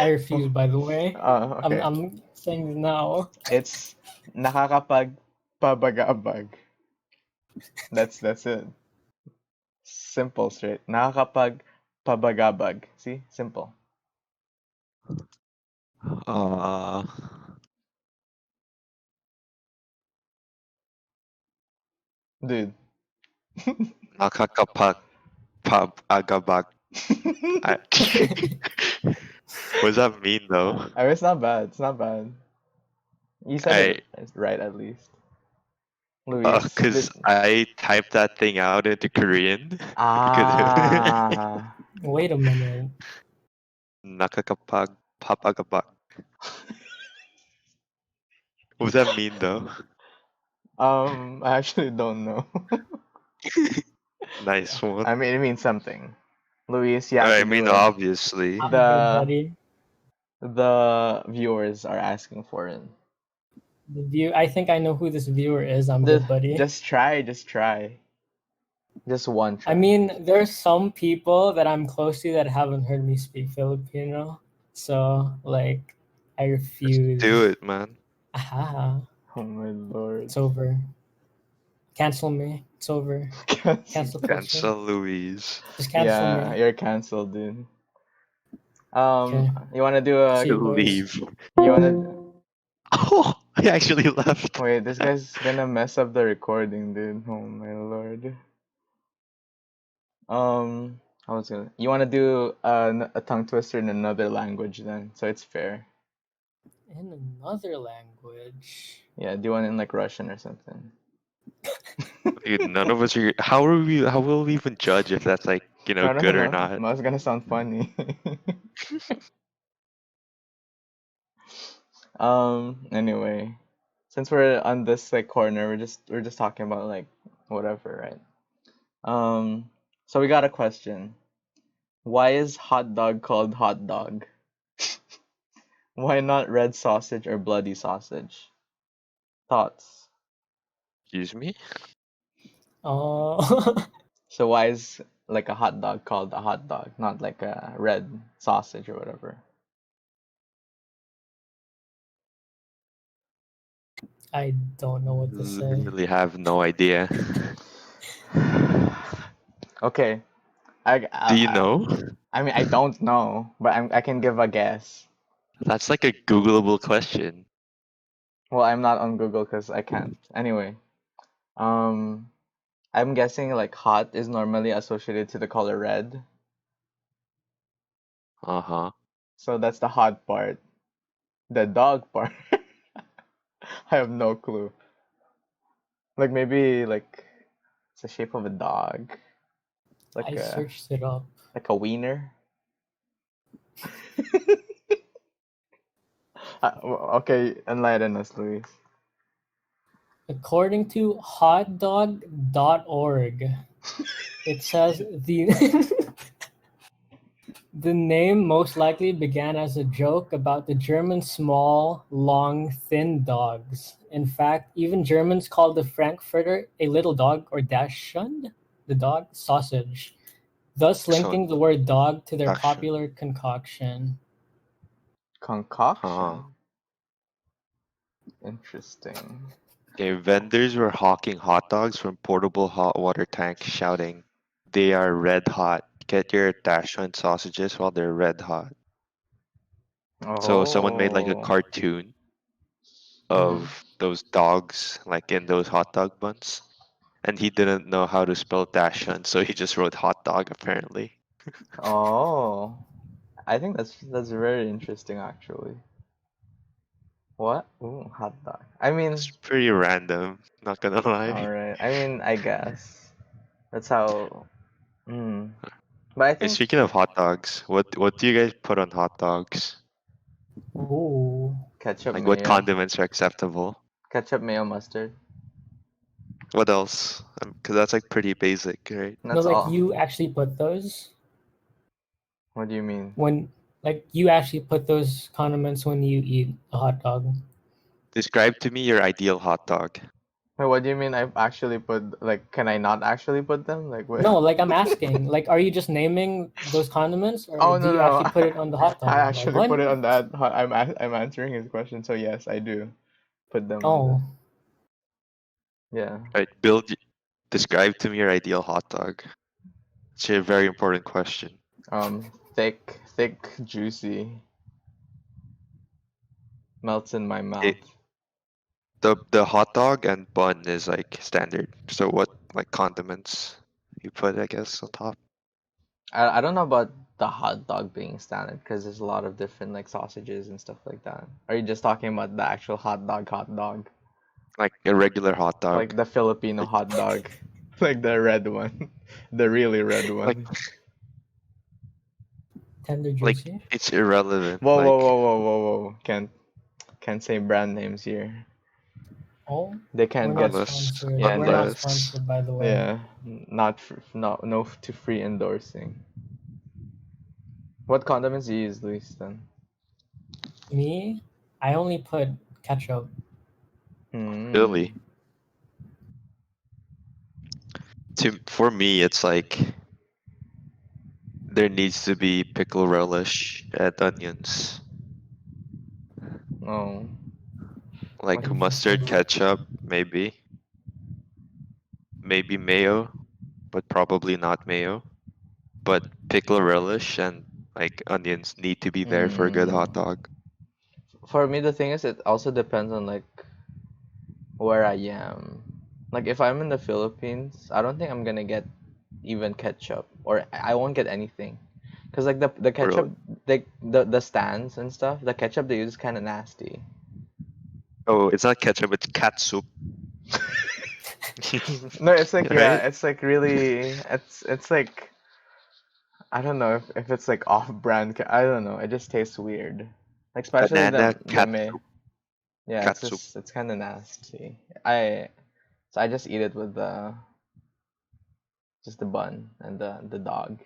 I refuse, by the way. Okay. I'm saying this now. It's nakakapagpabagabag. That's it. Simple, straight. Nakakapagpabagabag. See, simple. Uh, Dude. nakakapag pab agabag. What does that mean though? I mean, it's not bad. It's not bad. You said I it right at least. Luis. cause I typed that thing out into Korean. Ah. Wait a minute. Nakakapag papagabag. What does that mean though? I actually don't know. Nice one. I mean, it means something. Luis, you have I to mean, do it. obviously. I'm good, buddy. The viewers are asking for it. I think I know who this viewer is. I'm good, buddy. Just try. Just one try. I mean, there's some people that I'm close to that haven't heard me speak Filipino. So, like, I refuse. Just do it, man. Aha. Oh my lord. It's over. Cancel me. It's over. Cancel culture. Cancel Louise. Just cancel me. You're canceled, dude. Okay. You wanna do a See you, boys. Leave. You wanna Oh, I actually left. wait, this guy's gonna mess up the recording, dude. Oh my lord. I was gonna. You wanna do a tongue twister in another language then, so it's fair. In another language. Yeah, do one in like Russian or something. Dude, none of us are. How will we even judge if that's like good or not? No, it's gonna sound funny. Anyway, since we're on this like corner, we're just talking about like whatever, right? So we got a question. Why is hot dog called hot dog? Why not red sausage or bloody sausage? Thoughts? Excuse me. Oh. So why is like a hot dog called a hot dog, not like a red sausage or whatever? I don't know what to say. Literally have no idea. Okay. Do you know? I mean, I don't know, but I can give a guess. That's like a Googleable question. Well, I'm not on Google because I can't. Anyway, I'm guessing like hot is normally associated to the color red. Uh-huh. So that's the hot part. The dog part. I have no clue. Like maybe like it's the shape of a dog. I Like searched it up. a wiener. Okay, enlighten us, Luis. According to hotdog.org, it says the the name most likely began as a joke about the German small, long, thin dogs. In fact, even Germans called the Frankfurter a little dog or Dachshund, the dog, sausage, thus So linking the word dog to their action. popular concoction. Uh, Concoction. Interesting. okay, vendors were hawking hot dogs from portable hot water tanks, shouting, "They are red hot. Get your Dachshund sausages while they're red hot." So someone made like a Oh. cartoon Mm-hmm. of those dogs, like in those hot dog buns, and he didn't know how to spell Dachshund, so he just wrote hot dog apparently. Oh. I think that's very interesting actually. What? Ooh, hot dog. I It's mean, pretty random, not gonna lie. alright. I mean, I guess that's how. Mm. But I Hey, think speaking of hot dogs, what do you guys put on hot dogs? Ooh. ketchup Like what mayo, condiments are acceptable? ketchup mayo mustard. What else? Because that's like pretty basic, right? No, That's like all. you actually put those What do you mean? when, like you actually put those condiments when you eat a hot dog. Describe to me your ideal hot dog. Wait, what do you mean? I've actually put like, can I not actually put them? Like, what? No, like I'm asking, like, are you just naming those condiments, or Oh do no you no, actually put it on the hot I dog? Like actually put what? it on that. I'm answering his question. So yes, I do put them on Oh, the. Yeah. Right, describe to me your ideal hot dog. It's a very important question. Thick, juicy, melts in my It, mouth. the hot dog and bun is like standard. So what like condiments you put, I guess, on top? I don't know about the hot dog being standard because there's a lot of different like sausages and stuff like that. Are you just talking about the actual hot dog, Like a regular hot dog. like the Filipino Like hot dog, like the red one, the really red like one? tender, like juicy. it's irrelevant. Whoa, whoa, Like whoa, whoa, whoa, whoa! Can't say brand names here. Oh, They we're can't not get sponsored. yeah We're not the unless sponsored, by the way. yeah not no to free endorsing. What condiments do you use, Luis? Then. Me, I only put ketchup. Hmm. really to for me it's like there needs to be pickle relish and onions. Oh. What? Like mustard ketchup, maybe mayo, but probably not mayo. But pickle relish and like onions need to be there for a good Mm. hot dog. For me, the thing is, it also depends on like where I am. Like if I'm in the Philippines, I don't think I'm gonna get even ketchup, or I won't get anything, cause like the Really? ketchup, the stands and stuff, the ketchup they use is kind of nasty. Oh, it's not ketchup, it's catsup. No, it's like yeah, Right? it's like really, it's like I don't know if it's like off-brand. I don't know. It just tastes weird. Like especially Banana the may. catsup. Yeah, Catsup. it's kind of nasty. I just eat it with the just the bun and the dog.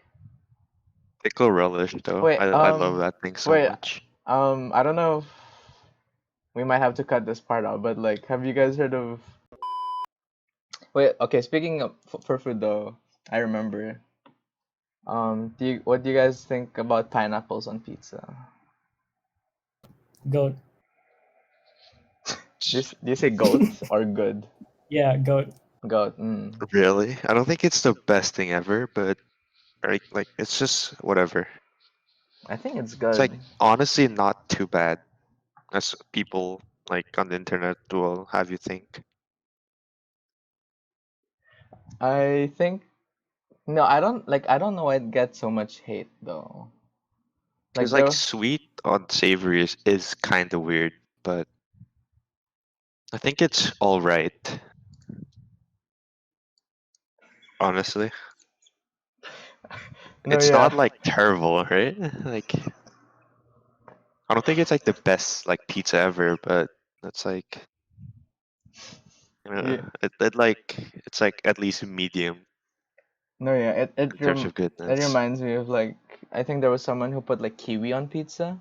Pickle relish though. Wait, I love that thing so wait, much. I don't know if we might have to cut this part out, but like, have you guys heard of? Wait, okay. Speaking of for food though, I remember. What do you guys think about pineapples on pizza? Goat. Do you say goat or good? Yeah, goat. Goat. Mm. Really? I don't think it's the best thing ever, but like it's just whatever. I think it's It's like good. honestly not too bad as people like on the internet will have you think. I think no, I don't like. I don't know why it gets so much hate though. Because Like like there, sweet on savory is kind of weird, but I think it's all right. Honestly, no, it's yeah, not like terrible, right? Like I don't think it's like the best like pizza ever, but it's like yeah, it's like at least medium no, yeah. in terms of It goodness. reminds me of like I think there was someone who put like kiwi on pizza,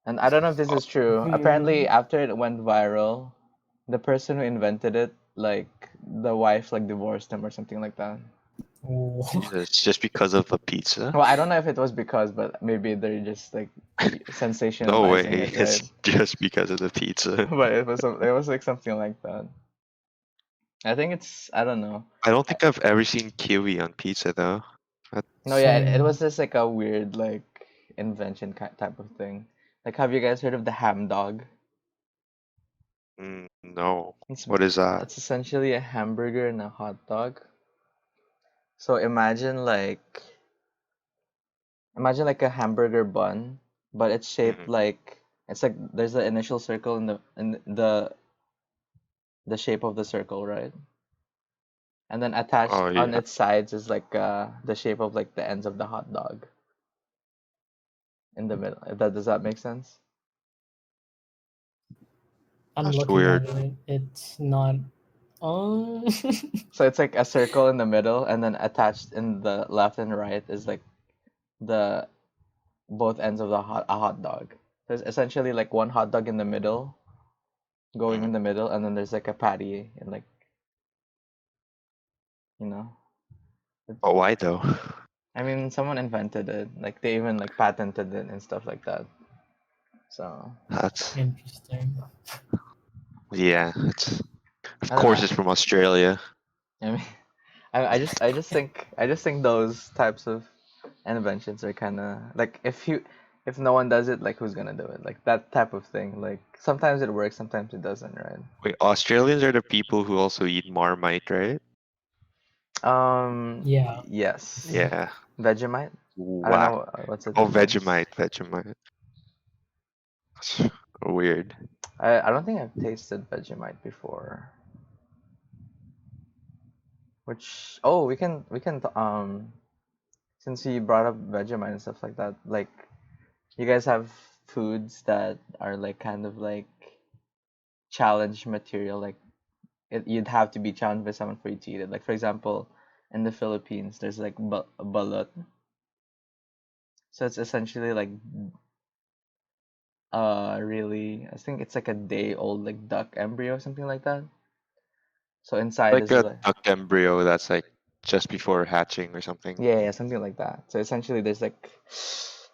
and I don't know if this Oh, is true. Apparently, after it went viral, the person who invented it, like the wife, like divorced him or something like that. Oh. Jesus, just because of a pizza? Well, I don't know if it was because, but maybe they're just like No way, sensationalizing it, right? it's just because of the pizza. But it was like something like that. I think it's I don't know. I don't think I've ever seen kiwi on pizza though. That, No, yeah, it Same. was just like a weird like invention type of thing. Like, have you guys heard of the ham dog? no. It's What is that? it's essentially a hamburger and a hot dog. So imagine like a hamburger bun, but it's shaped Hmm. like it's like there's an initial circle in the shape of the circle, right? And then attached Oh on yeah. its sides is like the shape of like the ends of the hot dog in the middle. If that does that make sense? I'm That's looking weird. at it. It's not. Um. So it's like a circle in the middle, and then attached in the left and right is like the both ends of a hot dog. There's essentially like one hot dog in the middle, going Hmm. in the middle, and then there's like a patty and like you know. It's, But why though? I mean, someone invented it. Like they even like patented it and stuff like that. So That's Interesting. yeah. It's of I don't course know. it's from Australia. I mean, I just think those types of inventions are kind of like if no one does it, like who's gonna do it? Like that type of thing. Like sometimes it works, sometimes it doesn't, right? Wait, Australians are the people who also eat Marmite, right? Yeah. Yes. Mhm. Yeah. Vegemite? I don't Wow. know what's the Oh, difference. Vegemite. Weird. I don't think I've tasted Vegemite before. Which since you brought up Vegemite and stuff like that, like you guys have foods that are like kind of like challenge material, like you'd have to be challenged by someone for you to eat it. Like for example, in the Philippines, there's like balut. So it's essentially like really I think it's like a day old like duck embryo or something like that. So inside Like is a like duck embryo that's like just before hatching or something. yeah, something like that. So essentially there's like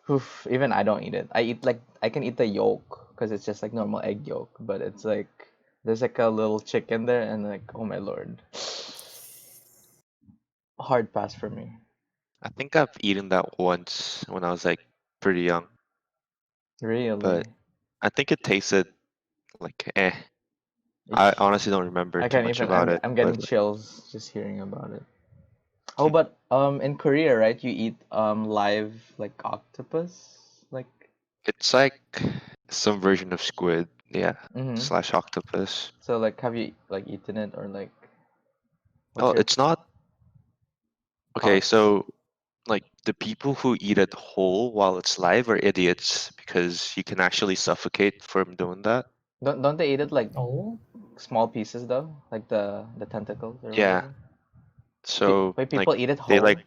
oof, even I don't eat it. I eat like I can eat the yolk because it's just like normal egg yolk, but it's like there's like a little chicken there and like oh my lord. Hard pass for me. I think I've eaten that once when I was like pretty young, but Really. I think it tasted like eh. I Ish. honestly don't remember I too can't much even about it, I'm but getting like, chills just hearing about it. Oh, but in Korea, right, you eat live like octopus? Like it's like some version of squid, yeah, mm-hmm. slash octopus. So like have you like eaten it or like what's Oh, your it's not okay. thoughts? So like the people who eat it whole while it's live are idiots because you can actually suffocate from doing that. Don't they eat it like Oh. small pieces though? Like the tentacles or Yeah. whatever? So Wait, like people eat it they like whole?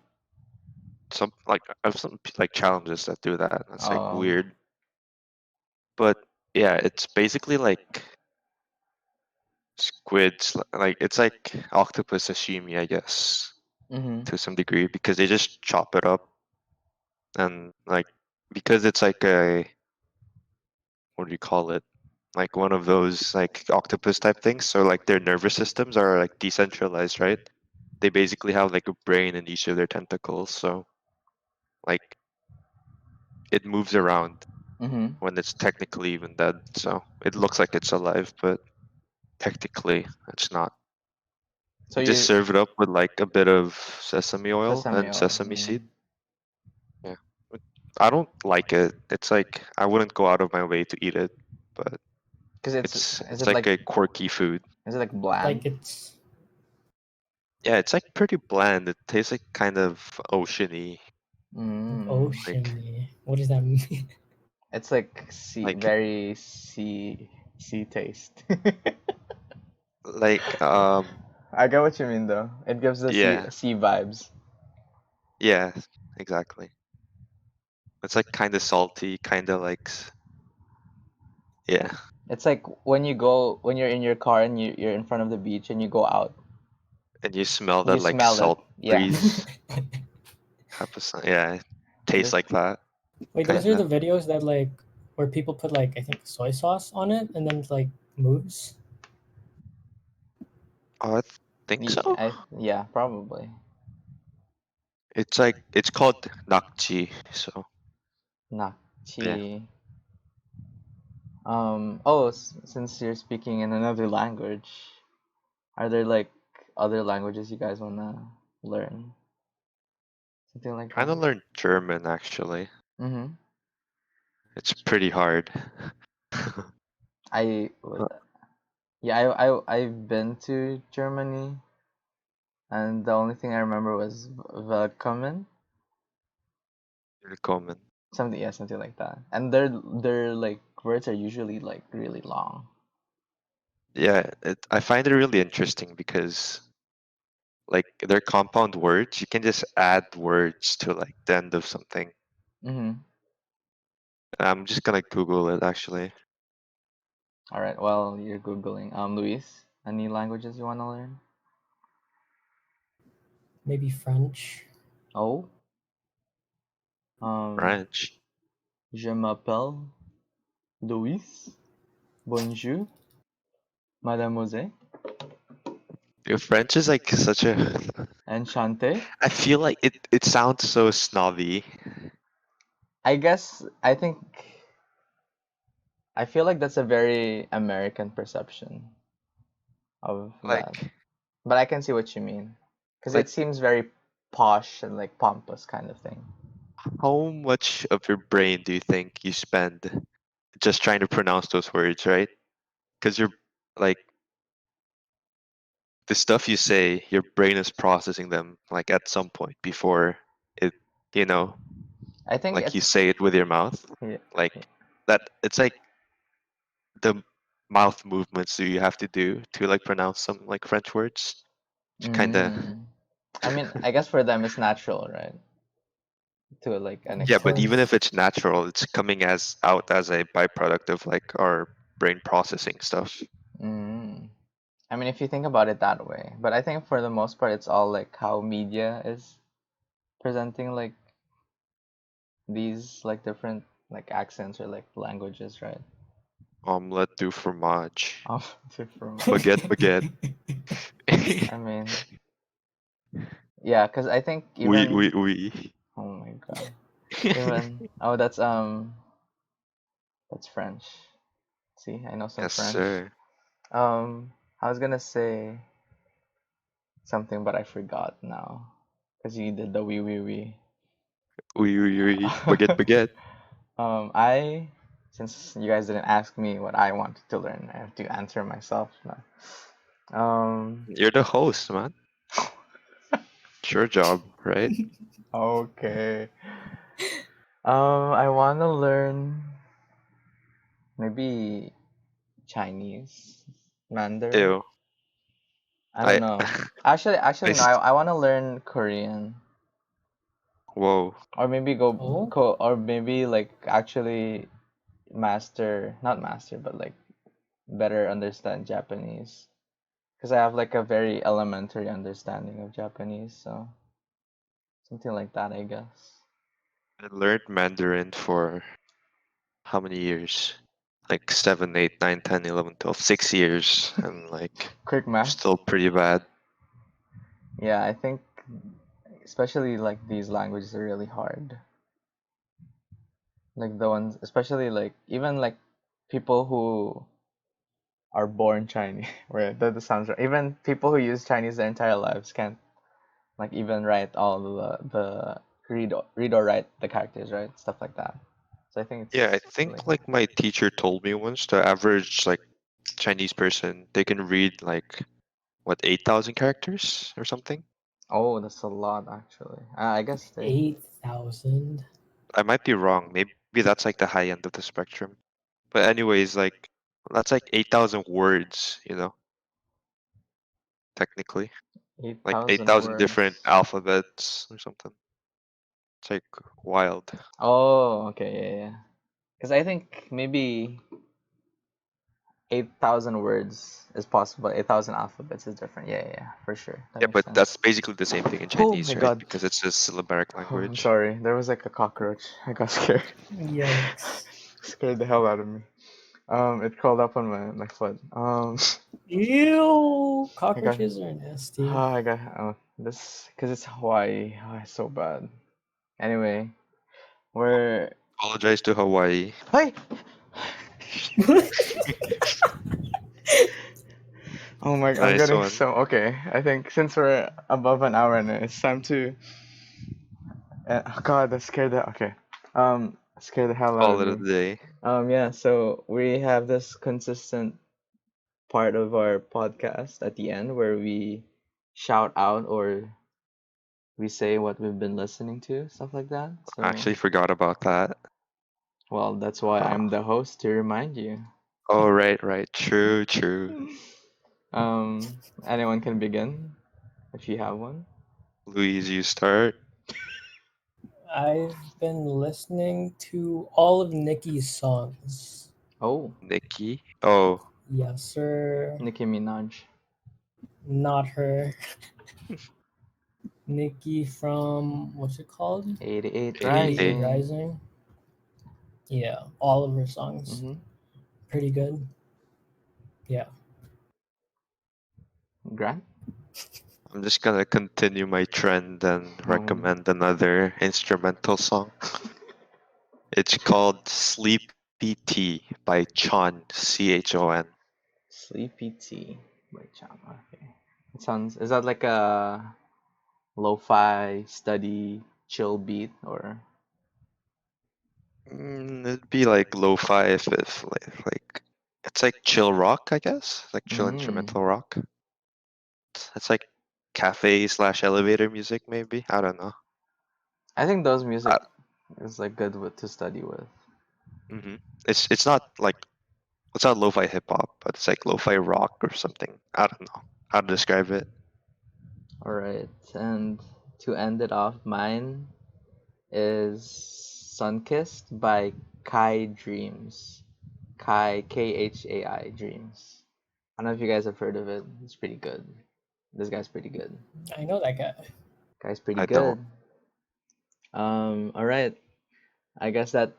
some like I have some like challenges that do that. That's like Oh. weird. But yeah, it's basically like squids. Like it's like octopus sashimi, I guess, Mm-hmm. to some degree because they just chop it up and like because it's like a what do you call it? Like one of those like octopus type things. So like their nervous systems are like decentralized, right? They basically have like a brain in each of their tentacles. So like it moves around Mm-hmm. when it's technically even dead. So it looks like it's alive, but technically it's not. So You just you serve it up with like a bit of sesame oil sesame and oil. sesame seed. Yeah. I don't like it. It's like I wouldn't go out of my way to eat it, but Because it's is it's it like like a quirky food. bland? Like it's Yeah, it's like pretty bland. It tastes like kind of oceany. Like oceany. What does that mean? It's like like very sea taste. like I get what you mean though. It gives the yeah, sea vibes. yeah, exactly. It's like kind of salty, kind of like yeah, It's like when you're in your car and you're in front of the beach and you go out, and you smell you that like smell it. salt Yeah. breeze type of yeah, it tastes This like that Wait, those kind are the of. videos that like where people put like I think soy sauce on it and then it, like moves. Oh, I think so. yeah, probably. It's like it's called nakji. So Nakchi. yeah, Oh, since you're speaking in another language, are there like other languages you guys wanna learn? Something like trying that. to learn German actually. Mm-hmm. It's pretty hard. I Uh, yeah, I've been to Germany, and the only thing I remember was Willkommen, Willkommen. something like that. And their like words are usually like really long. Yeah, I find it really interesting because like they're compound words. You can just add words to like the end of something. Mm-hmm. I'm just gonna Google it actually. All right. Well, you're googling. Luis, any languages you wanna learn? Maybe French. Oh, um, French. je m'appelle Luis. Bonjour, mademoiselle. Dude, French is like such a. Enchanté. I feel like it sounds so snobby. I think I feel like that's a very American perception of that. Like But I can see what you mean. Because like it seems very posh and like pompous kind of thing. how much of your brain do you think you spend just trying to pronounce those words, right? Because you're like the stuff you say, your brain is processing them like at some point before it, you know, I think like you it's say it with your mouth. yeah, Like that, it's like the mouth movements that you have to do to like pronounce some like French words. Kind of, mm, I mean, I guess for them it's natural, right? To like an Of yeah. But extent. even if course. it's natural, it's coming as out as a byproduct of like our brain processing stuff. Mm. I mean, if you think about it that way, but I think for the most part, it's all like how media is presenting like these like different like accents or like languages, right? Omelette du fromage. Um, different. Baguette, baguette. I mean, yeah, because I think Oui, even oui, oui. oh my god, even oh that's French. See, I know some Yes, French. sir. I was gonna say something, but I forgot now because you did the wee. Oui, oui, oui. Baguette, baguette. I since you guys didn't ask me what I wanted to learn, I have to answer myself now. Um, You're the host, man. It's your job, right? okay. I want to learn maybe Chinese, Mandarin. Ew. I don't I, know. I, Actually, no. I want to learn Korean, whoa. or maybe Oh, or maybe like actually master, not master, but like better understand Japanese. Because I have like a very elementary understanding of Japanese, so something like that, I guess. I learned Mandarin for how many years? Like 7, 8, 9, 10, 11, 12, 6 years. And like, Quick I'm math. still pretty bad. Yeah, I think especially like these languages are really hard. Like the ones, especially like even like people who are born Chinese. Wait, that sounds right. Even people who use Chinese their entire lives can't like even write all the read or write the characters, right? Stuff like that. So I think Yeah, I it's really think hard. like my teacher told me once the average like Chinese person they can read like what 8,000 characters or something. Oh, that's a lot actually. I guess they 8,000. I might be wrong. Maybe that's like the high end of the spectrum. But anyways, like that's like 8,000 words, technically. eight Like thousand 8,000 different words. alphabets or something. It's like wild. Oh, okay, yeah, yeah. Because I think maybe 8,000 words is possible. 8,000 alphabets is different. Yeah, yeah, yeah, for sure. That Yeah, makes but sense. that's basically the same thing in Oh my Chinese, right? god. Because it's a syllabaric Oh, I'm language. sorry. There was like a cockroach. I got scared. Yikes. Scared the hell out of me. It crawled up on my foot. Ew! I got, Cockroaches are nasty. I got, this, because it's Hawaii. Oh, it's so bad. Anyway, we're, Apologize to Hawaii. hey! Oh my, I'm Nice getting one. so, okay. I think since we're above an hour now, it's time to, oh god, that scared the, okay. Scared the hell out Call of it a me. day. Yeah, so we have this consistent part of our podcast at the end where we shout out or we say what we've been listening to, stuff like that. I So, actually forgot about that. well, that's why Uh, I'm the host to remind you. oh, right, right. True, true. Anyone can begin if you have one. Louise, you start. I've been listening to all of Nicki's songs. Oh, Nikki. Oh, Yes, sir. Nicki Minaj. Not her. Nicki from what's it called? 88 88 88. Rising. Rising. Yeah, all of her songs. Mm-hmm. Pretty good. Yeah. Grant? I'm just gonna continue my trend and Um, recommend another instrumental song. It's called Sleepy Tea by Chon, Chon. Sleepy Tea by Chama. Okay. It sounds, is that like a lo-fi study chill beat or It'd be like lo-fi if like it's like chill rock, I guess. Like chill mm. instrumental rock. It's like cafe slash elevator music, maybe. I don't know. I think those music I, is like good with to study with. hmm It's not like it's not lo-fi hip hop, but it's like lo-fi rock or something. I don't know how to describe it. All right, and to end it off, mine is Sunkissed by Kai Dreams. Kai Khai Dreams. I don't know if you guys have heard of it. It's pretty good. This guy's pretty good. I know that guy. Guy's pretty I don't. good. All right. I guess that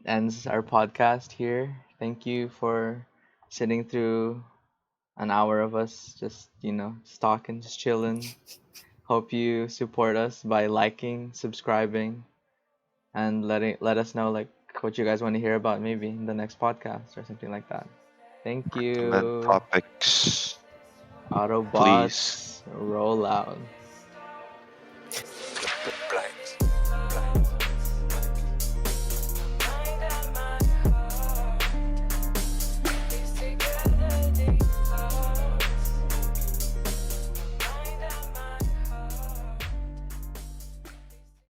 ends our podcast here. Thank you for sitting through an hour of us just, just talking, just chilling. Hope you support us by liking, subscribing, and let us know like what you guys want to hear about maybe in the next podcast or something like that. Thank Recommend you. topics, please. Autobots roll out.